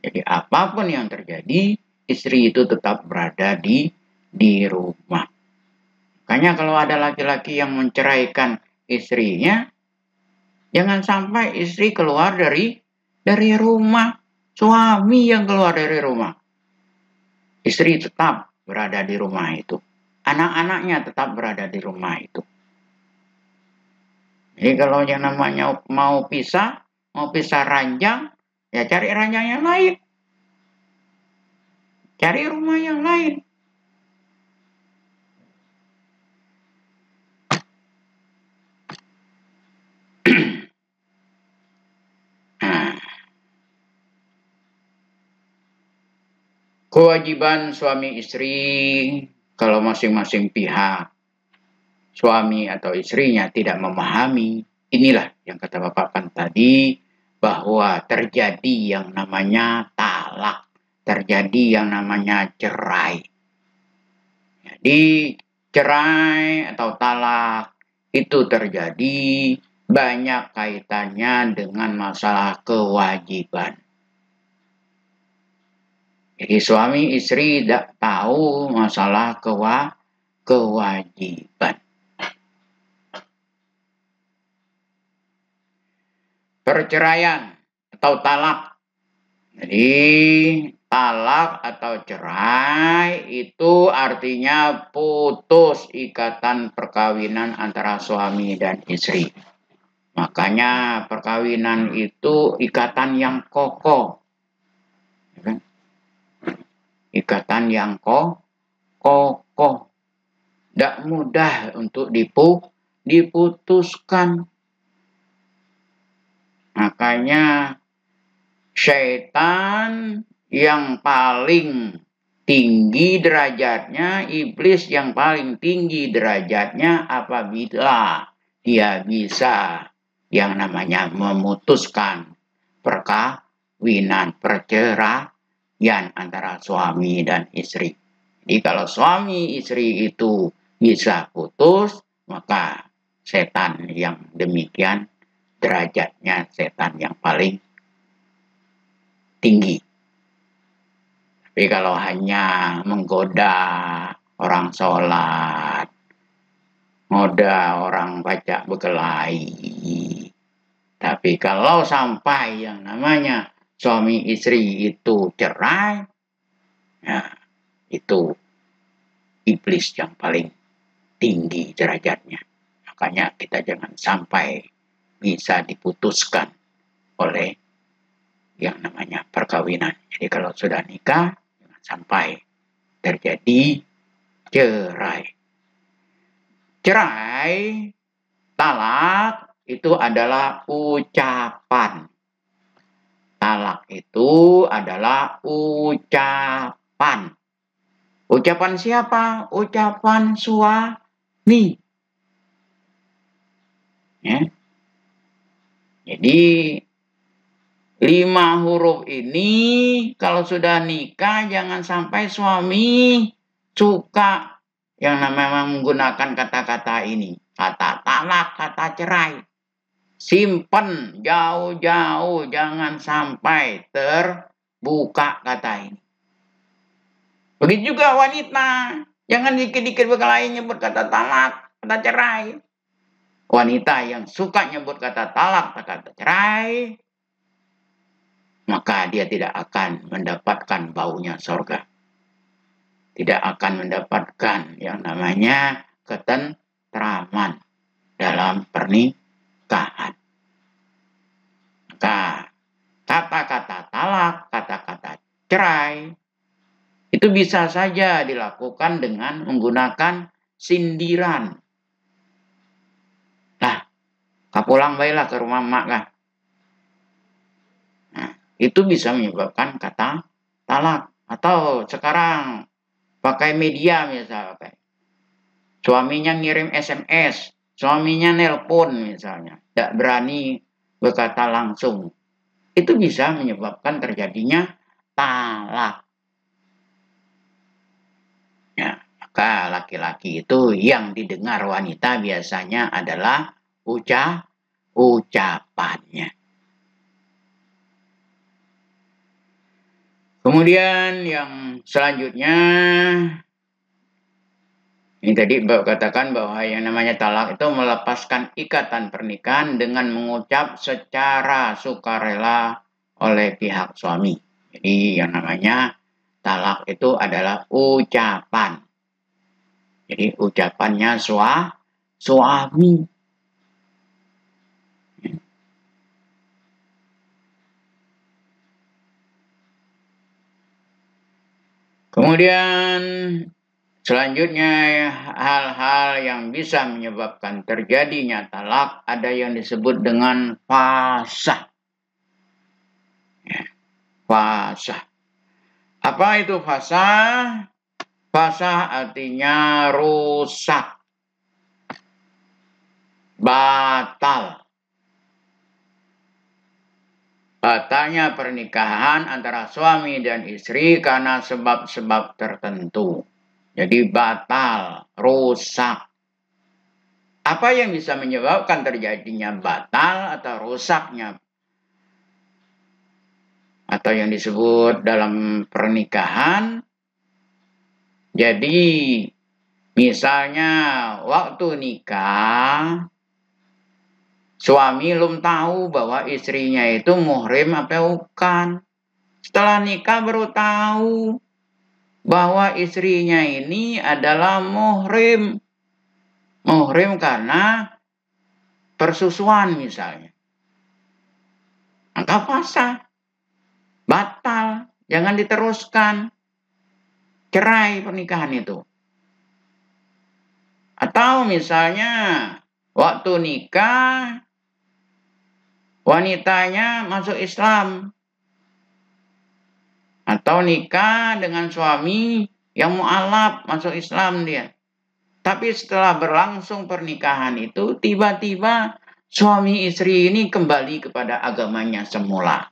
Jadi apapun yang terjadi, istri itu tetap berada di rumah. Makanya kalau ada laki-laki yang menceraikan istrinya, jangan sampai istri keluar dari rumah, suami yang keluar dari rumah. Istri tetap berada di rumah itu. Anak-anaknya tetap berada di rumah itu. Jadi kalau yang namanya mau pisah ranjang, ya cari ranjang yang lain. Cari rumah yang lain. Kewajiban suami istri, kalau masing-masing pihak, suami atau istrinya tidak memahami, inilah yang kata Bapak kan tadi, bahwa terjadi yang namanya talak. terjadi yang namanya cerai. Jadi cerai atau talak itu terjadi banyak kaitannya dengan masalah kewajiban. Jadi suami istri tidak tahu masalah kewajiban. Perceraian atau talak. Jadi talak atau cerai itu artinya putus ikatan perkawinan antara suami dan istri. Makanya perkawinan itu ikatan yang kokoh. Ikatan yang kokoh. Tidak mudah untuk diputuskan. Makanya syaitan yang paling tinggi derajatnya, iblis yang paling tinggi derajatnya apabila dia bisa yang namanya memutuskan perkawinan, perceraian antara suami dan istri. Jadi kalau suami istri itu bisa putus, maka setan yang demikian derajatnya setan yang paling tinggi. Tapi kalau hanya menggoda orang sholat, ngoda orang baca berkelahi. Tapi kalau sampai yang namanya suami istri itu cerai, ya, itu iblis yang paling tinggi derajatnya. Makanya kita jangan sampai bisa diputuskan oleh yang namanya perkawinan. Jadi kalau sudah nikah, jangan sampai terjadi cerai. Cerai, talak, itu adalah ucapan. Talak itu adalah ucapan. Ucapan siapa? Ucapan suami. Ya. Jadi 5 huruf ini kalau sudah nikah jangan sampai suami suka yang namanya menggunakan kata-kata ini. Kata talak, kata cerai. Simpen jauh-jauh, jangan sampai terbuka kata ini. Begitu juga wanita. Jangan dikit-dikit berkelahi nyebut kata talak, kata cerai. Wanita yang suka nyebut kata talak, kata cerai, maka dia tidak akan mendapatkan baunya surga. Tidak akan mendapatkan yang namanya ketentraman dalam pernikahan. Maka kata-kata talak, kata-kata cerai, itu bisa saja dilakukan dengan menggunakan sindiran. Nah, kapulang baiklah ke rumah emak kah. Nah, itu bisa menyebabkan kata talak. Atau sekarang pakai media misalnya. Suaminya ngirim SMS, suaminya nelpon misalnya. Tidak berani berkata langsung. Itu bisa menyebabkan terjadinya talak. Ya, maka laki-laki itu yang didengar wanita biasanya adalah ucapannya. Kemudian yang selanjutnya, ini tadi katakan bahwa yang namanya talak itu melepaskan ikatan pernikahan dengan mengucap secara sukarela oleh pihak suami. Jadi yang namanya talak itu adalah ucapan. Jadi ucapannya suami. Kemudian selanjutnya hal-hal yang bisa menyebabkan terjadinya talak ada yang disebut dengan fasah. Fasah. Apa itu fasah? Fasah artinya rusak, batal. Batalnya pernikahan antara suami dan istri karena sebab-sebab tertentu. Jadi batal, rusak. Apa yang bisa menyebabkan terjadinya batal atau rusaknya? Atau yang disebut dalam pernikahan. Jadi misalnya waktu nikah, suami belum tahu bahwa istrinya itu muhrim apa bukan. Setelah nikah baru tahu bahwa istrinya ini adalah muhrim. Muhrim karena persusuan misalnya. Maka pasah. Batal. Jangan diteruskan. Cerai pernikahan itu. Atau misalnya waktu nikah wanitanya masuk Islam. Atau nikah dengan suami yang mu'alaf masuk Islam dia. Tapi setelah berlangsung pernikahan itu, tiba-tiba suami istri ini kembali kepada agamanya semula.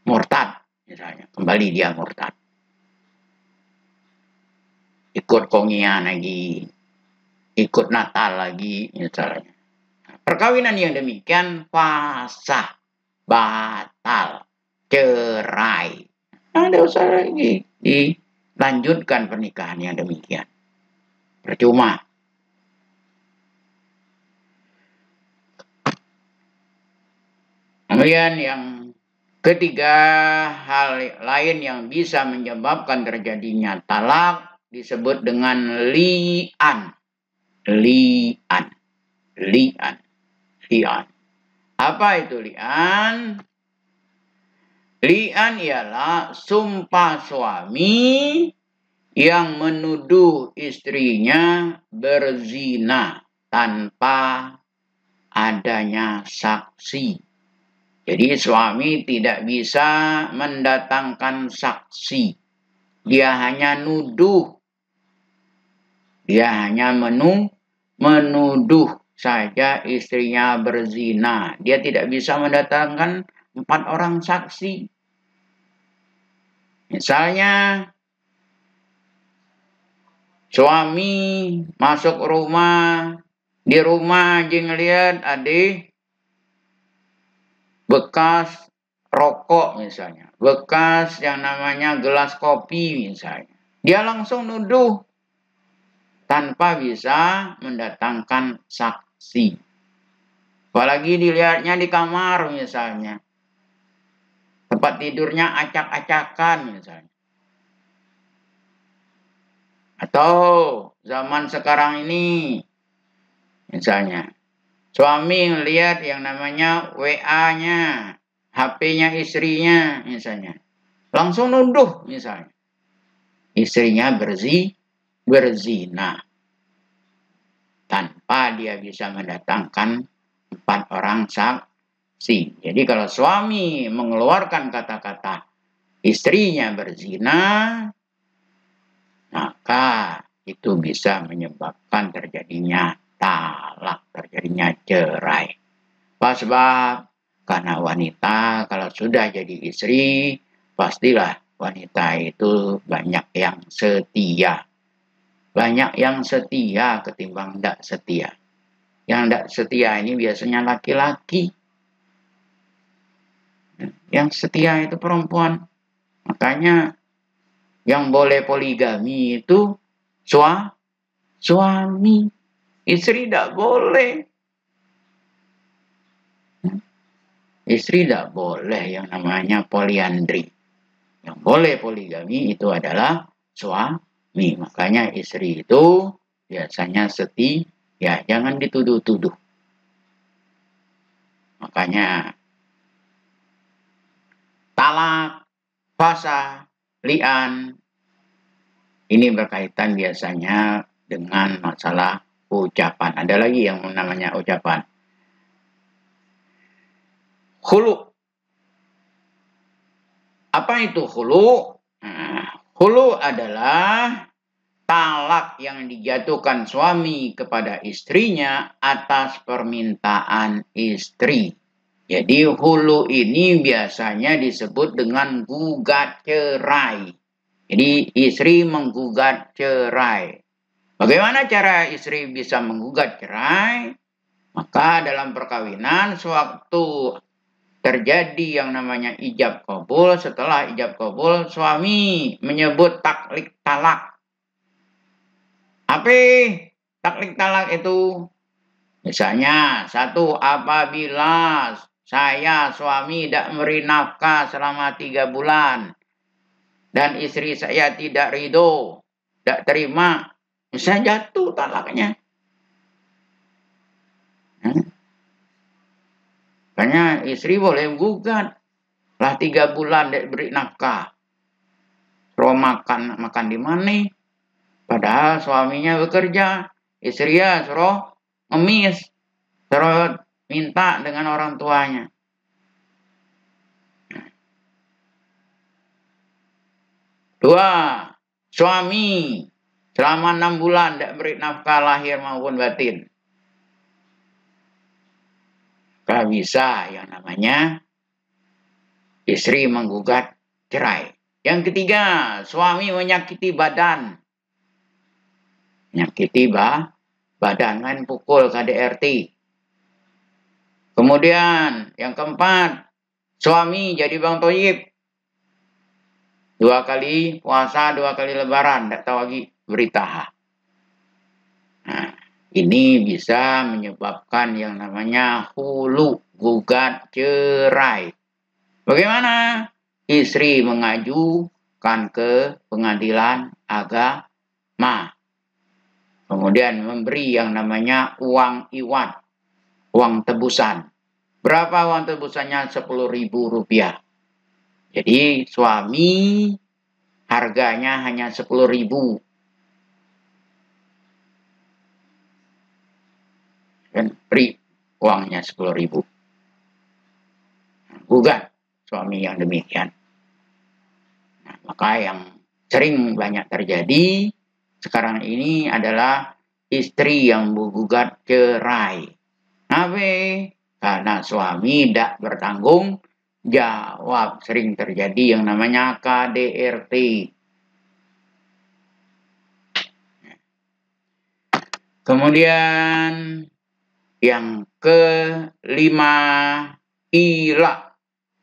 Murtad, misalnya. Kembali dia murtad. Ikut kongian lagi. Ikut Natal lagi, misalnya. Perkawinan yang demikian fasah, batal, cerai. Ada usah lagi dilanjutkan pernikahan yang demikian. Percuma. Kemudian yang ketiga, hal lain yang bisa menyebabkan terjadinya talak disebut dengan li'an. Li'an. Li'an. Li'an. Apa itu li'an? Li'an ialah sumpah suami yang menuduh istrinya berzina tanpa adanya saksi. Jadi suami tidak bisa mendatangkan saksi. Dia hanya nuduh. Dia hanya menuduh saja istrinya berzina. Dia tidak bisa mendatangkan 4 orang saksi. Misalnya suami masuk rumah, di rumah dia ngelihat ada bekas rokok misalnya, bekas yang namanya gelas kopi misalnya. Dia langsung nuduh tanpa bisa mendatangkan saksi. Apalagi dilihatnya di kamar misalnya. Tempat tidurnya acak-acakan misalnya. Atau zaman sekarang ini misalnya suami melihat yang namanya WA-nya, HP-nya istrinya misalnya. Langsung nuduh misalnya. Istrinya berzina. Tanpa dia bisa mendatangkan 4 orang saksi. Jadi kalau suami mengeluarkan kata-kata istrinya berzina, maka itu bisa menyebabkan terjadinya talak, terjadinya cerai. Apa sebab? Karena wanita kalau sudah jadi istri, pastilah wanita itu banyak yang setia. Banyak yang setia ketimbang tidak setia. Yang tidak setia ini biasanya laki-laki. Yang setia itu perempuan. Makanya yang boleh poligami itu suami. Istri tidak boleh. Istri tidak boleh yang namanya poliandri. Yang boleh poligami itu adalah suami. Makanya istri itu biasanya setia. Ya, jangan dituduh-tuduh. Makanya talak, fasah, li'an, ini berkaitan biasanya dengan masalah ucapan. Ada lagi yang namanya ucapan. Khulu. Apa itu khulu? Khulu adalah talak yang dijatuhkan suami kepada istrinya atas permintaan istri. Jadi hulu ini biasanya disebut dengan gugat cerai. Jadi istri menggugat cerai. Bagaimana cara istri bisa menggugat cerai? Maka dalam perkawinan sewaktu terjadi yang namanya ijab kabul, setelah ijab kabul suami menyebut taklik talak. Apa taklik talak itu? Misalnya, satu, apabila saya suami tidak memberi nafkah selama 3 bulan dan istri saya tidak ridho, tidak terima, bisa jatuh talaknya. Makanya istri boleh gugat. Lah 3 bulan tidak beri nafkah. Suruh makan di mana? Padahal suaminya bekerja. Istri ya suruh ngemis. Suruh minta dengan orang tuanya. Dua, suami selama 6 bulan tidak beri nafkah lahir maupun batin. Gak bisa yang namanya istri menggugat cerai. Yang ketiga, suami menyakiti badan. Menyakiti badan, main pukul KDRT. Kemudian yang keempat, suami jadi bang toyib. 2 kali puasa, 2 kali lebaran, tidak tahu lagi berita. Nah, ini bisa menyebabkan yang namanya hulu, gugat cerai. Bagaimana? Istri mengajukan ke pengadilan agama. Kemudian memberi yang namanya uang iwat, uang tebusan. Berapa uang tebusannya? 10.000 rupiah. Jadi suami harganya hanya 10.000. Dan beri uangnya 10.000. Gugat suami yang demikian. Nah, maka yang sering banyak terjadi sekarang ini adalah istri yang menggugat cerai. Kenapa? Karena suami tidak bertanggung jawab. Sering terjadi yang namanya KDRT. Kemudian yang kelima, ila.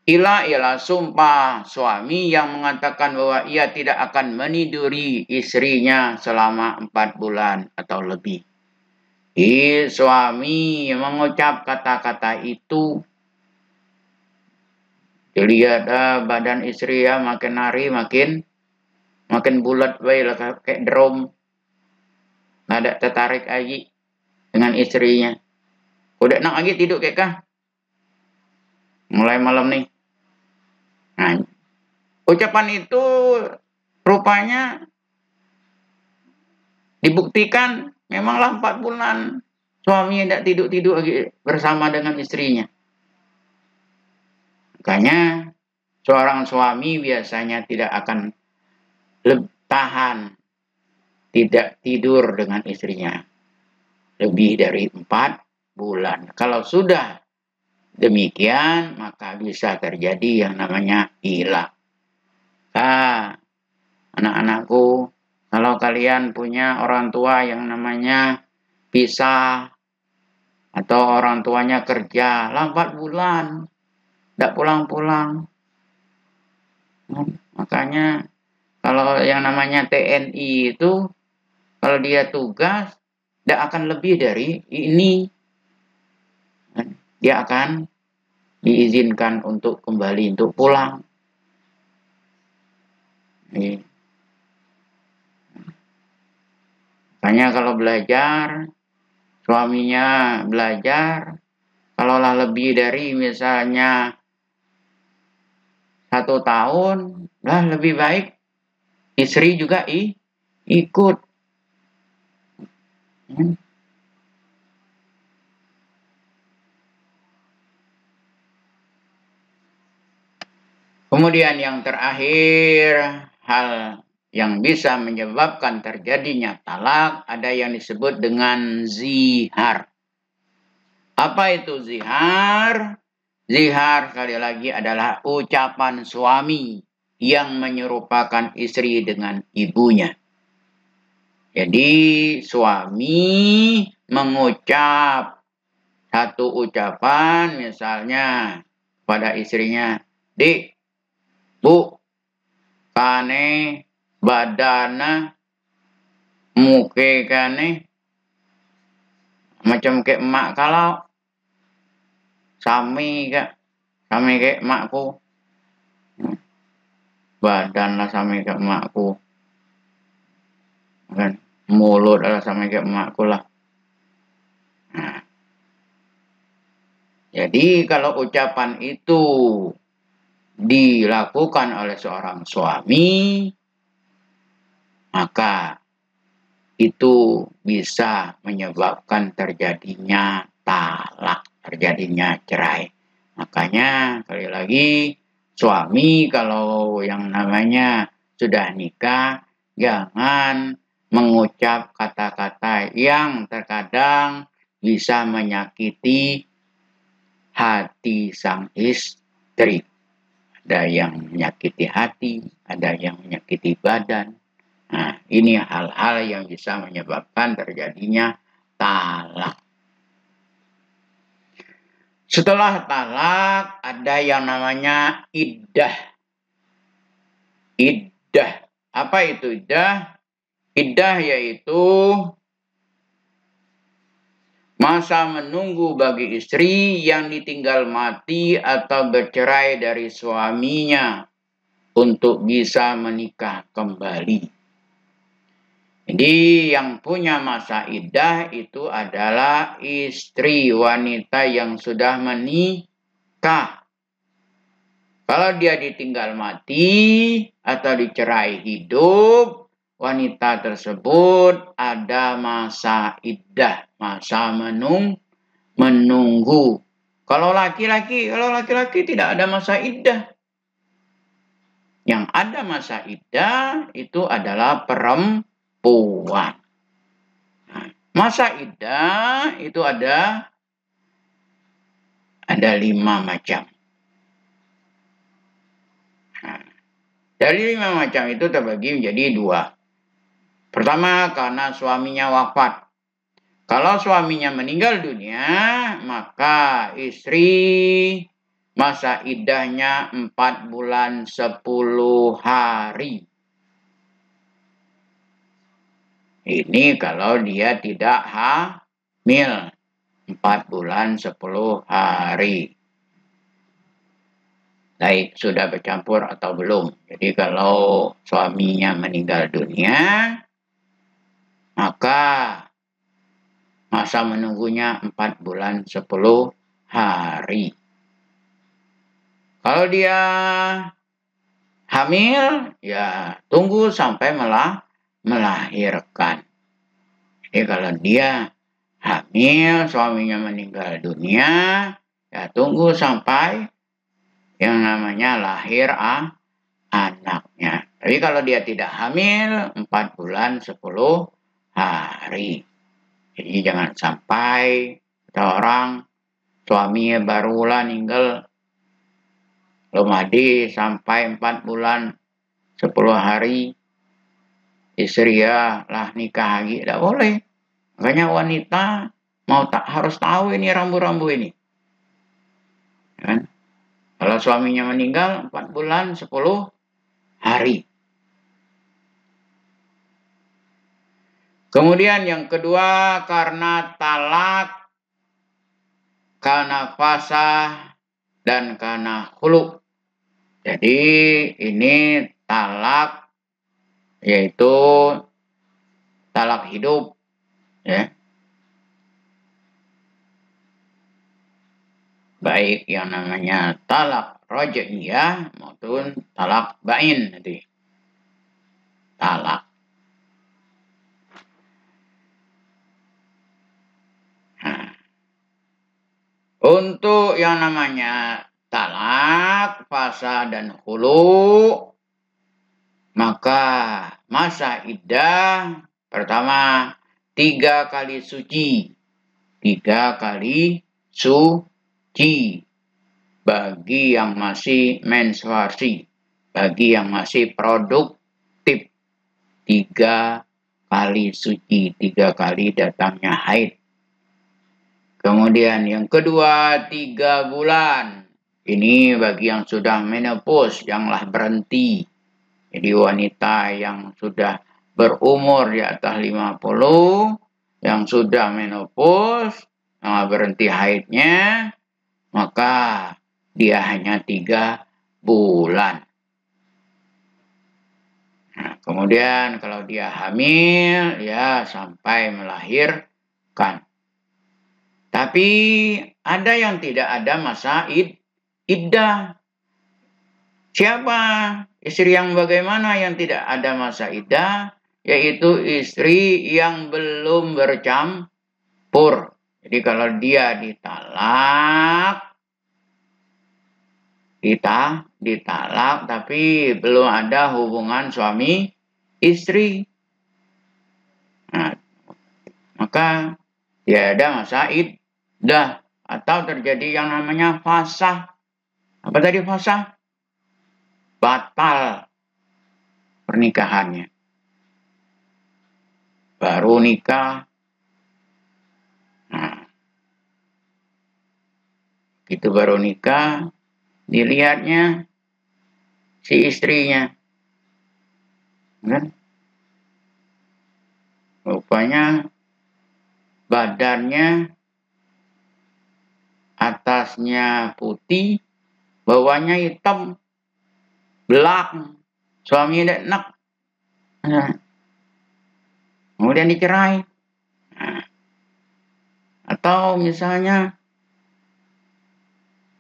Ila ialah sumpah suami yang mengatakan bahwa ia tidak akan meniduri istrinya selama 4 bulan atau lebih. Suami mengucap kata-kata itu, dilihat badan istri ya makin hari makin bulat kayak drum. Ada tertarik lagi dengan istrinya. Udah nak lagi tidur kayak kah? Mulai malam nih. Nah, ucapan itu rupanya dibuktikan memanglah 4 bulan suami tidak tidur lagi bersama dengan istrinya. Makanya seorang suami biasanya tidak akan tahan tidak tidur dengan istrinya lebih dari 4 bulan. Kalau sudah demikian, maka bisa terjadi yang namanya ila. Anak-anakku, kalau kalian punya orang tua yang namanya pisah atau orang tuanya kerja 4 bulan tidak pulang-pulang, makanya kalau yang namanya TNI itu kalau dia tugas tidak akan lebih dari ini. Dia akan diizinkan untuk kembali untuk pulang. Makanya kalau belajar, suaminya belajar, kalaulah lebih dari misalnya 1 tahun, lah lebih baik istri juga ikut. Kemudian yang terakhir, hal yang bisa menyebabkan terjadinya talak ada yang disebut dengan zihar. Apa itu zihar? Zihar sekali lagi adalah ucapan suami yang menyerupakan istri dengan ibunya. Jadi suami mengucap satu ucapan misalnya pada istrinya, "Dik, Bu, kane badana muke kane macam kayak emak kalau sami kayak emakku, badan lah sami kayak emakku, kan mulut lah sami kayak emakku lah." Nah, jadi kalau ucapan itu dilakukan oleh seorang suami, maka itu bisa menyebabkan terjadinya talak, terjadinya cerai. Makanya sekali lagi suami kalau yang namanya sudah nikah jangan mengucap kata-kata yang terkadang bisa menyakiti hati sang istri. Ada yang menyakiti hati, ada yang menyakiti badan. Nah, ini hal-hal yang bisa menyebabkan terjadinya talak. Setelah talak, ada yang namanya iddah. Iddah. Apa itu iddah? Iddah yaitu masa menunggu bagi istri yang ditinggal mati atau bercerai dari suaminya untuk bisa menikah kembali. Jadi yang punya masa iddah itu adalah istri wanita yang sudah menikah. Kalau dia ditinggal mati atau dicerai hidup, wanita tersebut ada masa iddah, masa menunggu. Kalau laki-laki tidak ada masa iddah. Yang ada masa iddah itu adalah perempuan. Masa iddah itu ada 5 macam. Dari 5 macam itu terbagi menjadi 2. Pertama, karena suaminya wafat. Kalau suaminya meninggal dunia, maka istri masa iddahnya 4 bulan 10 hari. Ini kalau dia tidak hamil 4 bulan 10 hari. Baik sudah bercampur atau belum. Jadi kalau suaminya meninggal dunia, maka masa menunggunya 4 bulan 10 hari. Kalau dia hamil, ya tunggu sampai melahirkan. Jadi kalau dia hamil, suaminya meninggal dunia, ya tunggu sampai yang namanya lahir anaknya. Tapi kalau dia tidak hamil, 4 bulan 10 hari. Jadi jangan sampai orang suaminya barulah meninggal, lumadi sampai 4 bulan 10 hari, istri ya lah nikah lagi, tidak boleh. Makanya wanita harus tahu ini rambu-rambu ini. Kan? Kalau suaminya meninggal 4 bulan 10 hari. Kemudian yang kedua karena talak, karena fasah, dan karena khulu. Jadi ini talak yaitu talak hidup, ya. Baik yang namanya talak raj'iyah maupun talak bain nanti. Talak. Nah, untuk yang namanya talak, fasa, dan khulu, maka masa iddah pertama 3 kali suci. 3 kali suci. bagi yang masih menstruasi, bagi yang masih produktif, 3 kali suci, 3 kali datangnya haid. Kemudian yang kedua, 3 bulan. Ini bagi yang sudah menopause, janganlah berhenti. Jadi wanita yang sudah berumur di atas 50, yang sudah menopause, berhenti haidnya, maka dia hanya 3 bulan. Nah, kemudian kalau dia hamil, ya sampai melahirkan. Tapi ada yang tidak ada masa iddah. Siapa istri yang bagaimana yang tidak ada masa iddah? Yaitu istri yang belum bercampur. Jadi kalau dia ditalak tapi belum ada hubungan suami istri. Nah, maka dia ada masa iddah atau terjadi yang namanya fasakh. Apa tadi fasakh? Batal pernikahannya. Baru nikah. Nah, itu baru nikah, dilihatnya si istrinya. Kan? Rupanya badannya atasnya putih, bawahnya hitam, belak. Suami tidak enak. Nah, kemudian dicerai. Nah, atau misalnya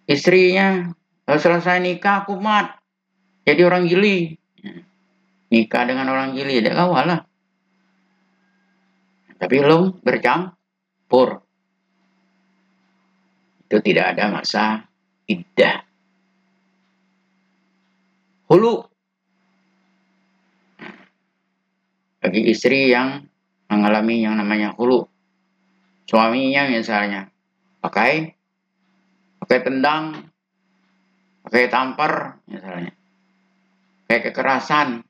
istrinya selesai nikah kumat, jadi orang gili. Nikah dengan orang gili, tidak kawal lah. Tapi belum bercampur. Itu tidak ada masa iddah. Hulu. Bagi istri yang mengalami yang namanya hulu. Suaminya misalnya pakai tendang, pakai tampar misalnya, pakai kekerasan,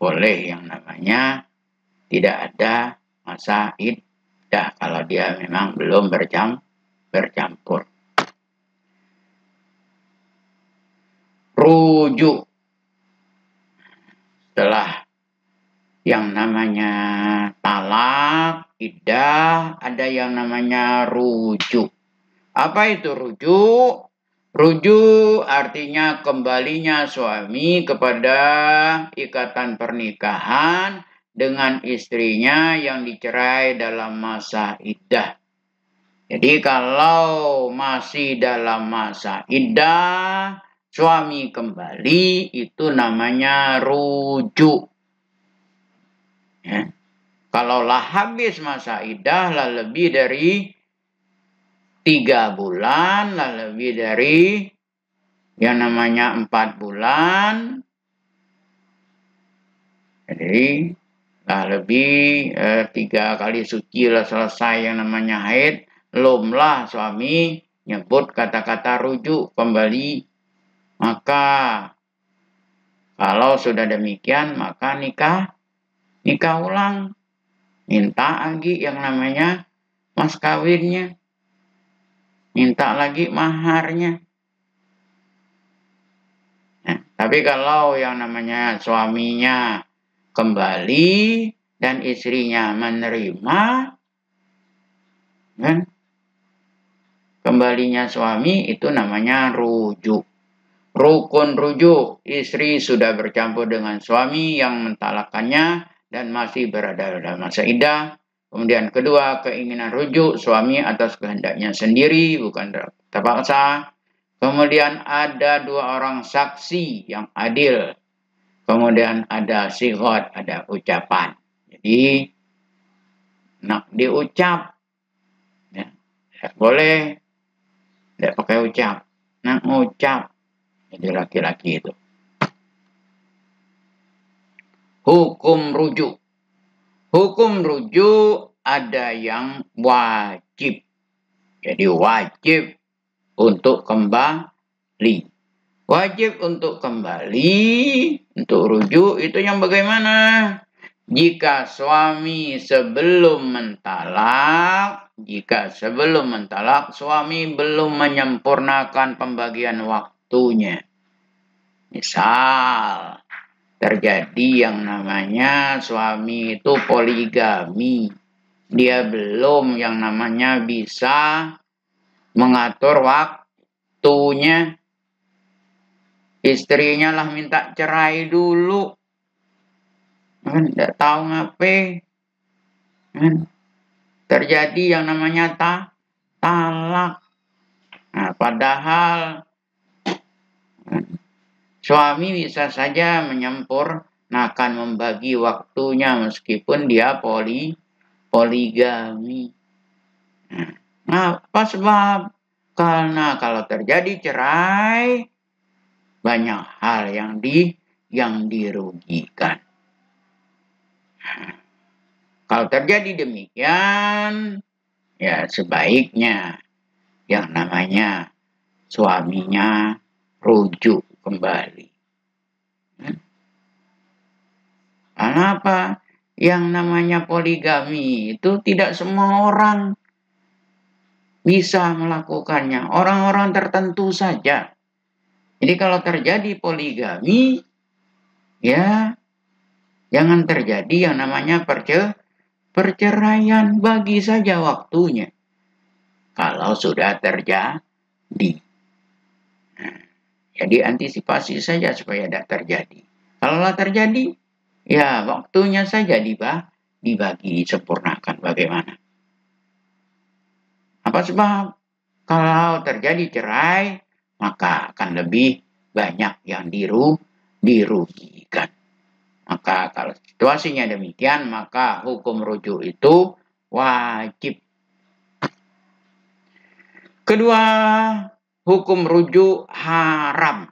boleh yang namanya tidak ada masa iddah kalau dia memang belum bercampur. Rujuk. Setelah yang namanya talak, iddah, ada yang namanya rujuk. Apa itu rujuk? Rujuk artinya kembalinya suami kepada ikatan pernikahan dengan istrinya yang dicerai dalam masa iddah. Jadi kalau masih dalam masa iddah, suami kembali, itu namanya rujuk. Ya. Kalaulah habis masa iddah, lah lebih dari 3 bulan, lah lebih dari yang namanya 4 bulan. Jadi lah lebih 3 kali suci lah selesai yang namanya haid, belumlah suami nyebut kata-kata rujuk kembali. Maka kalau sudah demikian, maka nikah ulang. Minta lagi yang namanya mas kawinnya. Minta lagi maharnya. Nah, tapi kalau yang namanya suaminya kembali dan istrinya menerima, kan? Kembalinya suami itu namanya rujuk. Rukun rujuk, istri sudah bercampur dengan suami yang mentalakkannya dan masih berada dalam masa iddah. Kemudian kedua, keinginan rujuk suami atas kehendaknya sendiri, bukan terpaksa. Kemudian ada 2 orang saksi yang adil. Kemudian ada sigot, ada ucapan. Jadi, nak diucap, ya, boleh, tidak pakai ucap. Nak ngucap, jadi laki-laki itu. Hukum rujuk. Hukum rujuk ada yang wajib. Jadi wajib untuk kembali. Wajib untuk kembali, untuk rujuk itu yang bagaimana? Jika suami sebelum mentalak, suami belum menyempurnakan pembagian waktunya. Misal, terjadi yang namanya suami itu poligami. Dia belum yang namanya bisa mengatur waktunya. Istrinya lah minta cerai dulu. Kan tidak tahu ngapain. Kan terjadi yang namanya talak. Nah, padahal suami bisa saja menyempurnakan membagi waktunya meskipun dia poligami. Nah, apa sebab? Karena kalau terjadi cerai, banyak hal yang dirugikan. Kalau terjadi demikian, ya sebaiknya yang namanya suaminya rujuk kembali. Karena apa? Yang namanya poligami itu tidak semua orang bisa melakukannya. Orang-orang tertentu saja. Jadi kalau terjadi poligami, ya jangan terjadi yang namanya perceraian. Bagi saja waktunya. Kalau sudah terjadi. Jadi antisipasi saja supaya tidak terjadi. Kalau terjadi, ya waktunya saja dibagi, disempurnakan. Bagaimana? Apa sebab? Kalau terjadi cerai, maka akan lebih banyak yang dirugikan. Maka kalau situasinya demikian, maka hukum rujuk itu wajib. Kedua, hukum rujuk haram.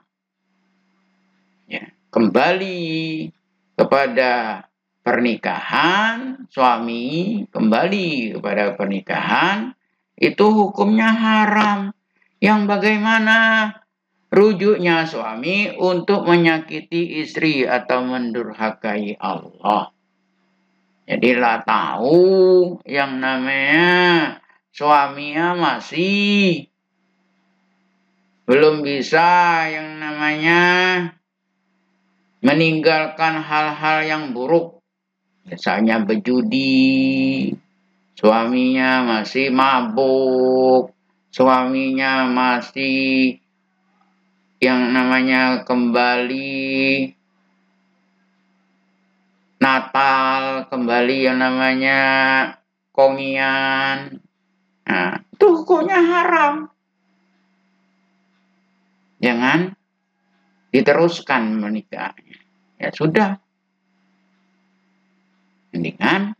Ya, kembali kepada pernikahan, suami kembali kepada pernikahan, itu hukumnya haram. Yang bagaimana? Rujuknya suami untuk menyakiti istri atau mendurhakai Allah. Jadilah tahu yang namanya suaminya masih belum bisa yang namanya meninggalkan hal-hal yang buruk. Misalnya berjudi, suaminya masih mabuk, suaminya masih yang namanya kembali Natal, kembali yang namanya kongian. Nah, itu hukumnya haram. Jangan diteruskan menikahnya. Ya sudah. Mendingan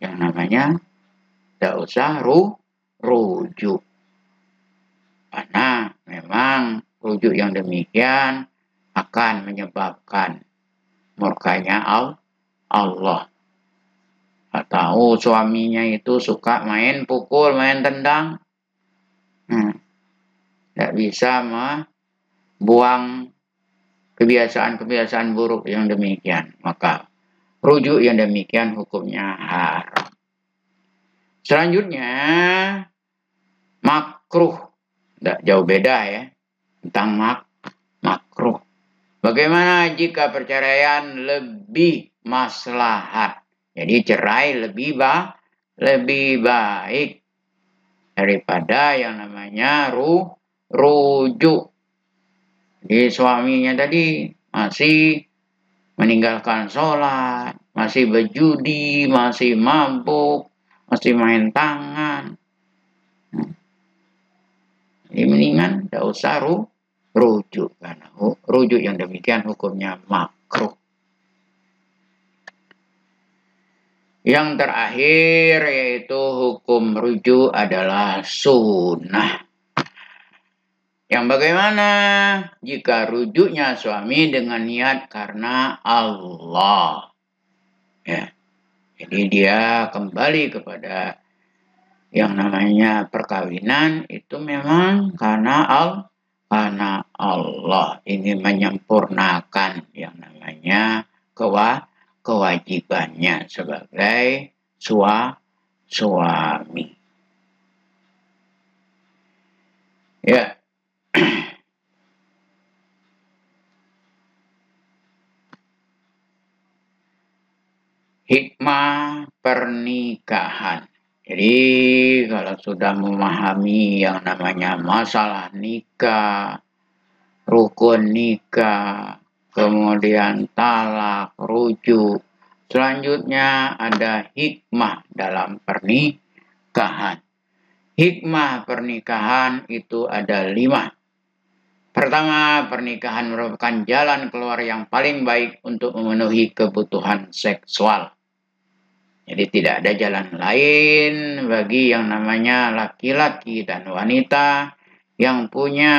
yang namanya tidak usah rujuk. Karena memang rujuk yang demikian akan menyebabkan murkanya Allah. Tahu suaminya itu suka main pukul, main tendang. Tidak bisa membuang kebiasaan-kebiasaan buruk yang demikian. Maka rujuk yang demikian hukumnya haram. Selanjutnya, makruh. Tidak jauh beda ya. Tentang makruh. Bagaimana jika perceraian lebih maslahat? Jadi cerai lebih baik daripada yang namanya rujuk. Jadi suaminya tadi masih meninggalkan sholat, masih berjudi, masih mabuk, masih main tangan. Jadi mendingan tidak usah rujuk. Karena rujuk yang demikian hukumnya makruh. Yang terakhir yaitu hukum rujuk adalah sunnah. Yang bagaimana jika rujuknya suami dengan niat karena Allah. Ya. Jadi dia kembali kepada yang namanya perkawinan itu memang karena Allah ingin menyempurnakan yang namanya kewajibannya sebagai suami. Ya, hikmah pernikahan. Jadi kalau sudah memahami yang namanya masalah nikah, rukun nikah, kemudian talak, rujuk, selanjutnya ada hikmah dalam pernikahan. Hikmah pernikahan itu ada 5. Pertama, pernikahan merupakan jalan keluar yang paling baik untuk memenuhi kebutuhan seksual. Jadi tidak ada jalan lain bagi yang namanya laki-laki dan wanita yang punya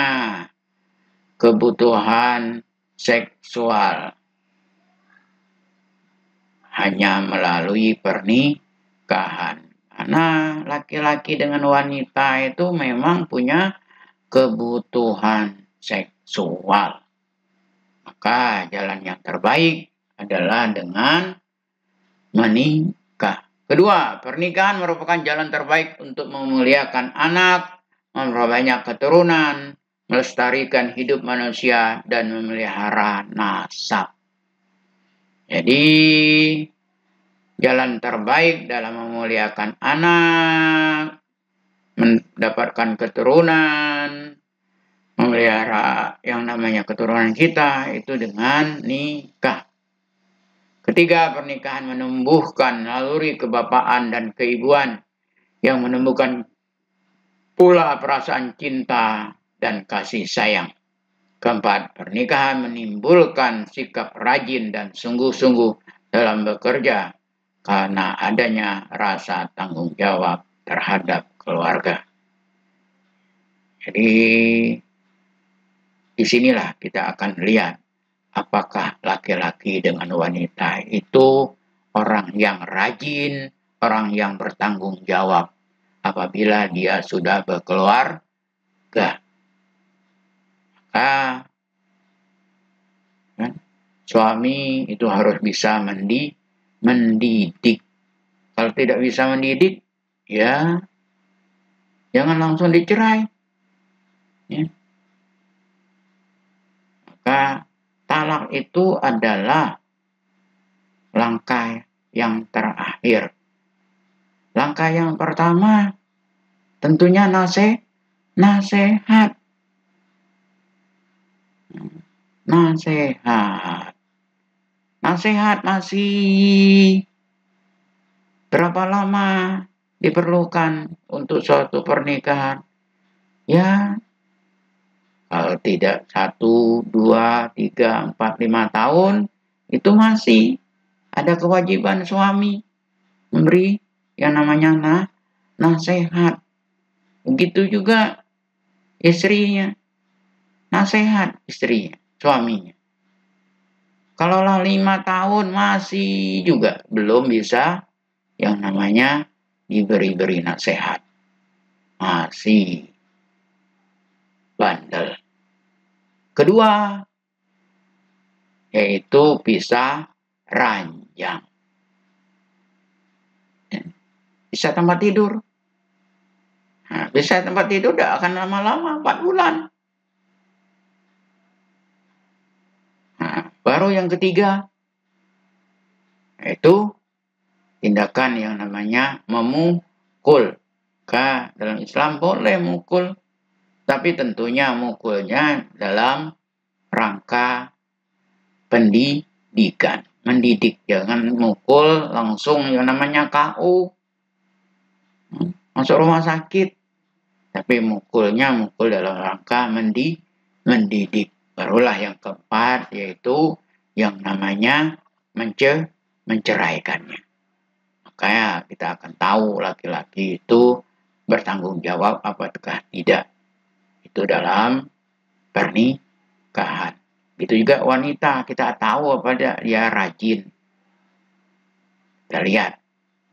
kebutuhan seksual. Hanya melalui pernikahan. Karena laki-laki dengan wanita itu memang punya kebutuhan seksual. Maka jalan yang terbaik adalah dengan menikah. Kedua, pernikahan merupakan jalan terbaik untuk memuliakan anak, memperbanyak keturunan, melestarikan hidup manusia, dan memelihara nasab. Jadi, jalan terbaik dalam memuliakan anak, mendapatkan keturunan, memelihara yang namanya keturunan kita itu dengan nikah. Ketiga, pernikahan menumbuhkan naluri kebapaan dan keibuan yang menumbuhkan pula perasaan cinta dan kasih sayang. Keempat, pernikahan menimbulkan sikap rajin dan sungguh-sungguh dalam bekerja karena adanya rasa tanggung jawab terhadap keluarga. Jadi, disinilah kita akan lihat apakah laki-laki dengan wanita itu orang yang rajin, orang yang bertanggung jawab apabila dia sudah berkeluarga. Maka suami itu harus bisa mendidik. Kalau tidak bisa mendidik, ya jangan langsung dicerai. Ya. Maka talak itu adalah langkah yang terakhir. Langkah yang pertama tentunya nasihat. Nasihat masih berapa lama diperlukan untuk suatu pernikahan? Ya, kalau tidak 1, 2, 3, 4, 5 tahun, itu masih ada kewajiban suami memberi yang namanya nasihat. Begitu juga istrinya, nasihat istrinya, suaminya. Kalaulah 5 tahun masih juga belum bisa yang namanya diberi nasihat. Masih bandel. Kedua, yaitu pisah ranjang. Bisa tempat tidur. Nah, bisa tempat tidur tidak akan lama-lama, 4 bulan. Nah, baru yang ketiga, yaitu tindakan yang namanya memukul. Dalam Islam boleh mukul, tapi tentunya mukulnya dalam rangka pendidikan. Mendidik, jangan mukul langsung yang namanya KO. Masuk rumah sakit. Tapi mukulnya mukul dalam rangka mendidik. Barulah yang keempat, yaitu yang namanya menceraikannya. Makanya kita akan tahu laki-laki itu bertanggung jawab apakah tidak. Itu dalam pernikahan. Itu juga wanita, kita tahu apa dia rajin. Kita lihat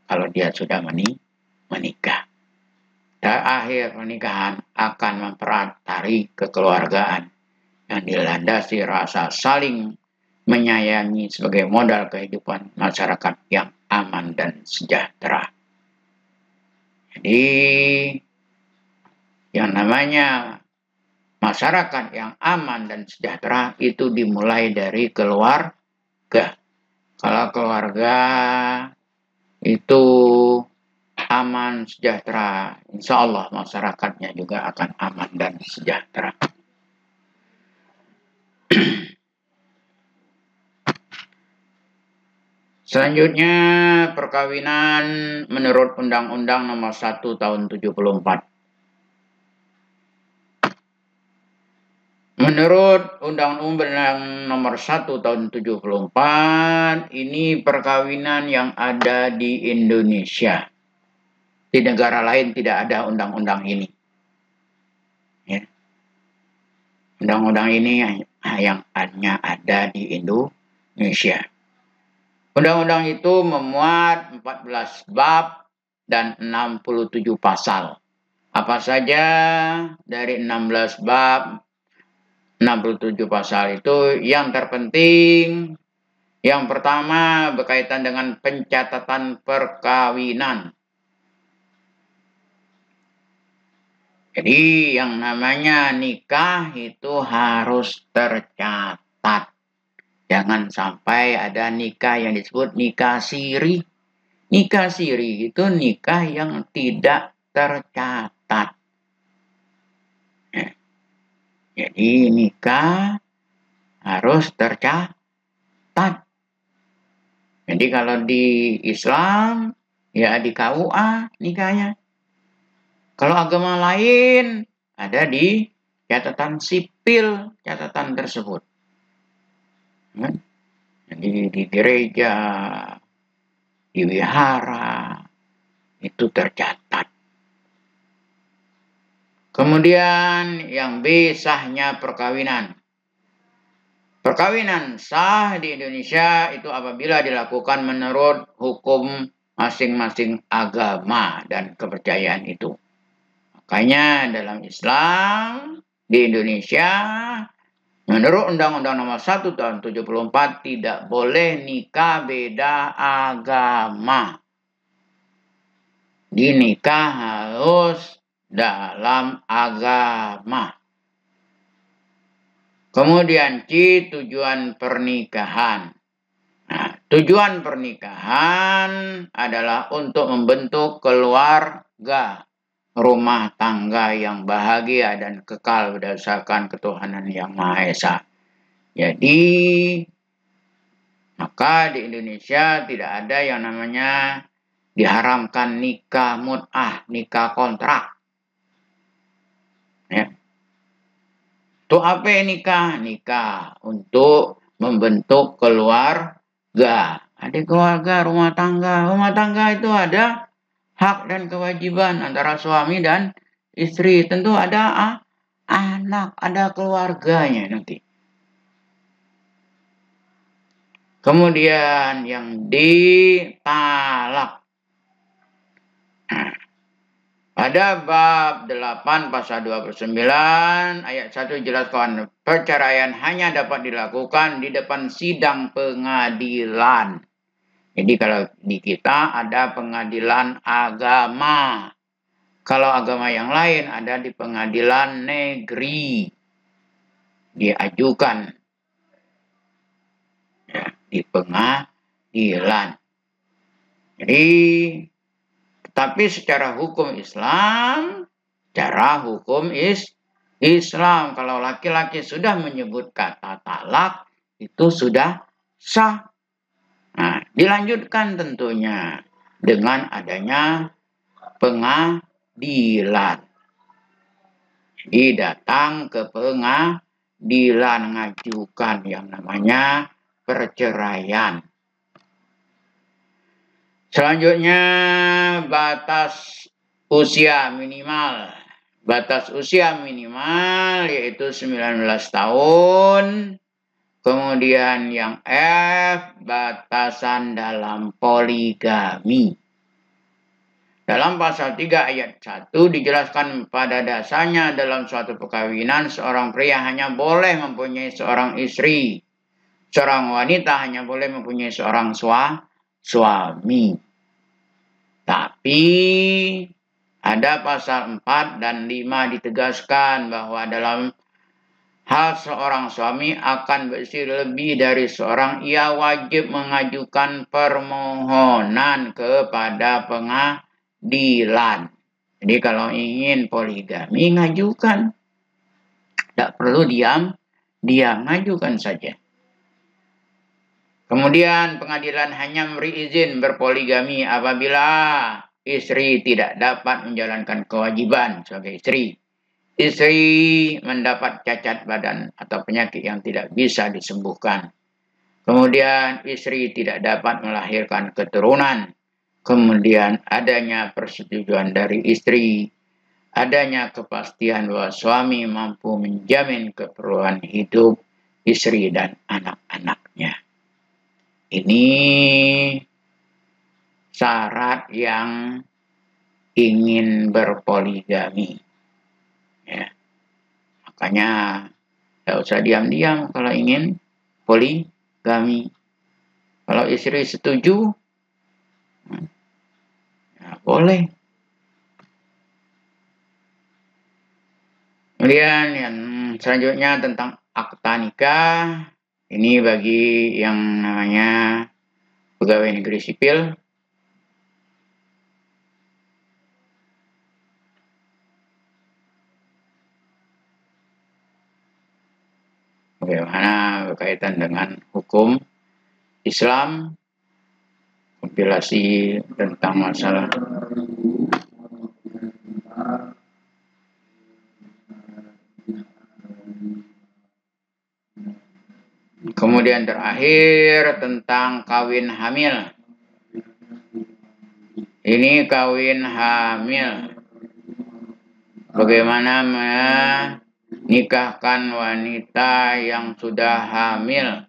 kalau dia sudah menikah. akhir pernikahan akan mempererat tali kekeluargaan yang dilandasi rasa saling menyayangi sebagai modal kehidupan masyarakat yang aman dan sejahtera. Jadi, yang namanya masyarakat yang aman dan sejahtera itu dimulai dari keluarga. Kalau keluarga itu aman, sejahtera, insya Allah masyarakatnya juga akan aman dan sejahtera. Selanjutnya, perkawinan menurut Undang-Undang Nomor 1 Tahun 74. Menurut Undang-Undang Nomor 1 Tahun 74, ini perkawinan yang ada di Indonesia. Di negara lain tidak ada undang-undang ini. Ya. Undang-undang ini yang hanya ada di Indonesia. Undang-undang itu memuat 14 bab dan 67 pasal. Apa saja dari 16 bab, 67 pasal itu yang terpenting, yang pertama berkaitan dengan pencatatan perkawinan. Jadi yang namanya nikah itu harus tercatat. Jangan sampai ada nikah yang disebut nikah siri. Nikah siri itu nikah yang tidak tercatat. Jadi nikah harus tercatat. Jadi kalau di Islam, ya di KUA nikahnya. Kalau agama lain, ada di catatan sipil catatan tersebut. Jadi di gereja, di wihara, itu tercatat. Kemudian yang B, sahnya perkawinan. Perkawinan sah di Indonesia itu apabila dilakukan menurut hukum masing-masing agama dan kepercayaan itu. Makanya dalam Islam di Indonesia menurut Undang-Undang Nomor 1 Tahun 74 tidak boleh nikah beda agama. Dinikah harus dalam agama. Kemudian C, tujuan pernikahan. Nah, tujuan pernikahan adalah untuk membentuk keluarga, rumah tangga yang bahagia dan kekal berdasarkan ketuhanan yang Maha Esa. Jadi, maka di Indonesia tidak ada yang namanya diharamkan nikah mut'ah, nikah kontrak. Ya. Untuk apa nikah? Nikah untuk membentuk keluarga. Ada keluarga, rumah tangga. Rumah tangga itu ada hak dan kewajiban antara suami dan istri. Tentu ada anak, ada keluarganya nanti. Kemudian yang ditalak. Pada bab 8 pasal 29 ayat 1 jelaskan perceraian hanya dapat dilakukan di depan sidang pengadilan. Jadi kalau di kita ada pengadilan agama. Kalau agama yang lain ada di pengadilan negeri. Diajukan ya, di pengadilan. Jadi tapi secara hukum Islam, kalau laki-laki sudah menyebut kata talak, itu sudah sah. Nah, dilanjutkan tentunya dengan adanya pengadilan. Jadi datang ke pengadilan, mengajukan yang namanya perceraian. Selanjutnya, batas usia minimal. Batas usia minimal yaitu 19 tahun. Kemudian yang F, batasan dalam poligami. Dalam pasal 3 ayat 1 dijelaskan pada dasarnya dalam suatu perkawinan seorang pria hanya boleh mempunyai seorang istri. Seorang wanita hanya boleh mempunyai seorang suami. Tapi ada pasal 4 dan 5 ditegaskan bahwa dalam hal seorang suami akan beristri lebih dari seorang, ia wajib mengajukan permohonan kepada pengadilan. Jadi kalau ingin poligami, ngajukan. Tidak perlu diam, ngajukan saja. Kemudian pengadilan hanya memberi izin berpoligami apabila istri tidak dapat menjalankan kewajiban sebagai istri. Istri mendapat cacat badan atau penyakit yang tidak bisa disembuhkan. Kemudian istri tidak dapat melahirkan keturunan. Kemudian adanya persetujuan dari istri. Adanya kepastian bahwa suami mampu menjamin keperluan hidup istri dan anak-anaknya. Ini syarat yang ingin berpoligami. Ya. Makanya tidak usah diam-diam kalau ingin poligami. Kalau istri setuju, ya boleh. Kemudian yang selanjutnya tentang akta nikah. Ini bagi yang namanya pegawai negeri sipil. Bagaimana berkaitan dengan hukum Islam, kompilasi tentang masalah. Kemudian terakhir tentang kawin hamil. Ini kawin hamil. Bagaimana menikahkan wanita yang sudah hamil.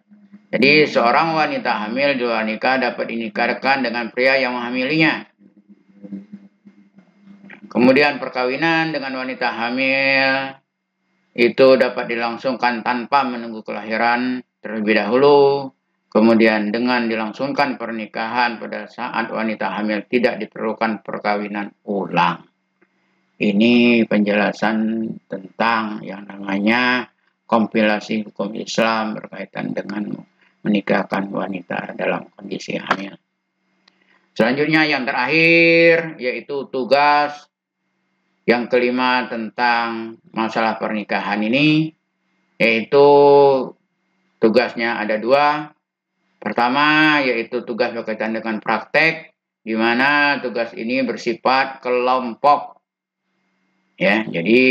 Jadi seorang wanita hamil di luar nikah dapat dinikahkan dengan pria yang menghamilinya. Kemudian perkawinan dengan wanita hamil itu dapat dilangsungkan tanpa menunggu kelahiran terlebih dahulu. Kemudian dengan dilangsungkan pernikahan pada saat wanita hamil tidak diperlukan perkawinan ulang. Ini penjelasan tentang yang namanya kompilasi hukum Islam berkaitan dengan menikahkan wanita dalam kondisi hamil. Selanjutnya yang terakhir yaitu tugas yang kelima tentang masalah pernikahan ini, yaitu tugasnya ada dua. Pertama yaitu tugas berkaitan dengan praktek, di mana tugas ini bersifat kelompok. Ya, jadi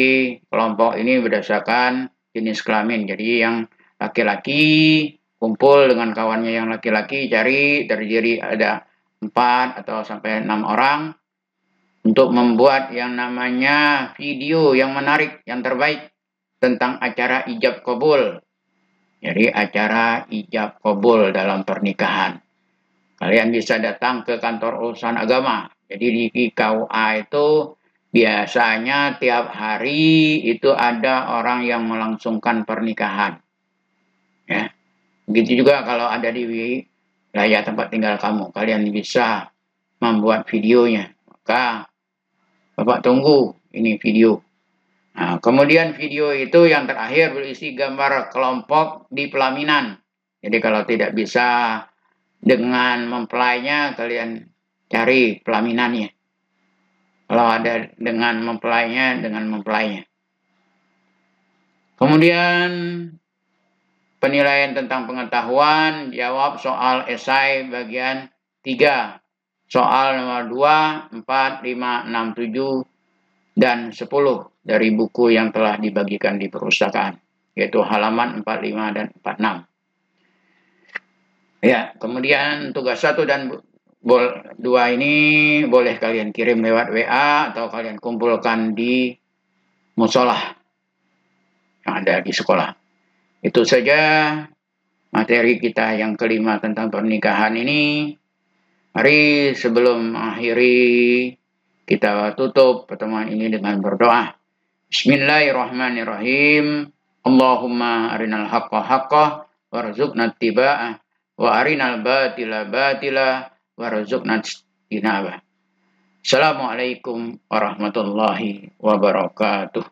kelompok ini berdasarkan jenis kelamin. Jadi yang laki-laki kumpul dengan kawannya yang laki-laki, terdiri ada 4 atau sampai 6 orang untuk membuat yang namanya video yang menarik, yang terbaik tentang acara ijab kabul. Jadi acara ijab kabul dalam pernikahan. Kalian bisa datang ke kantor urusan agama. Jadi di KUA itu biasanya tiap hari itu ada orang yang melangsungkan pernikahan. Ya. Begitu juga kalau ada di wilayah tempat tinggal kamu, kalian bisa membuat videonya. Maka Bapak tunggu ini video. Nah, kemudian video itu yang terakhir berisi gambar kelompok di pelaminan. Jadi kalau tidak bisa dengan mempelainya, kalian cari pelaminannya. Kalau ada dengan mempelainya. Kemudian penilaian tentang pengetahuan, jawab soal esai bagian 3. Soal nomor 2, 4, 5, 6, 7, dan 10 dari buku yang telah dibagikan di perpustakaan, yaitu halaman 45 dan 46. Ya, kemudian tugas 1 dan 2 ini boleh kalian kirim lewat WA atau kalian kumpulkan di musola yang ada di sekolah. Itu saja materi kita yang kelima tentang pernikahan ini. Mari sebelum mengakhiri, Kita tutup pertemuan ini dengan berdoa. Bismillahirrahmanirrahim. Allahumma arinal haqqa haqqa warzuqna ittiba'ah wa arinal batila batila warzuqna ijtinabah. Assalamualaikum warahmatullahi wabarakatuh.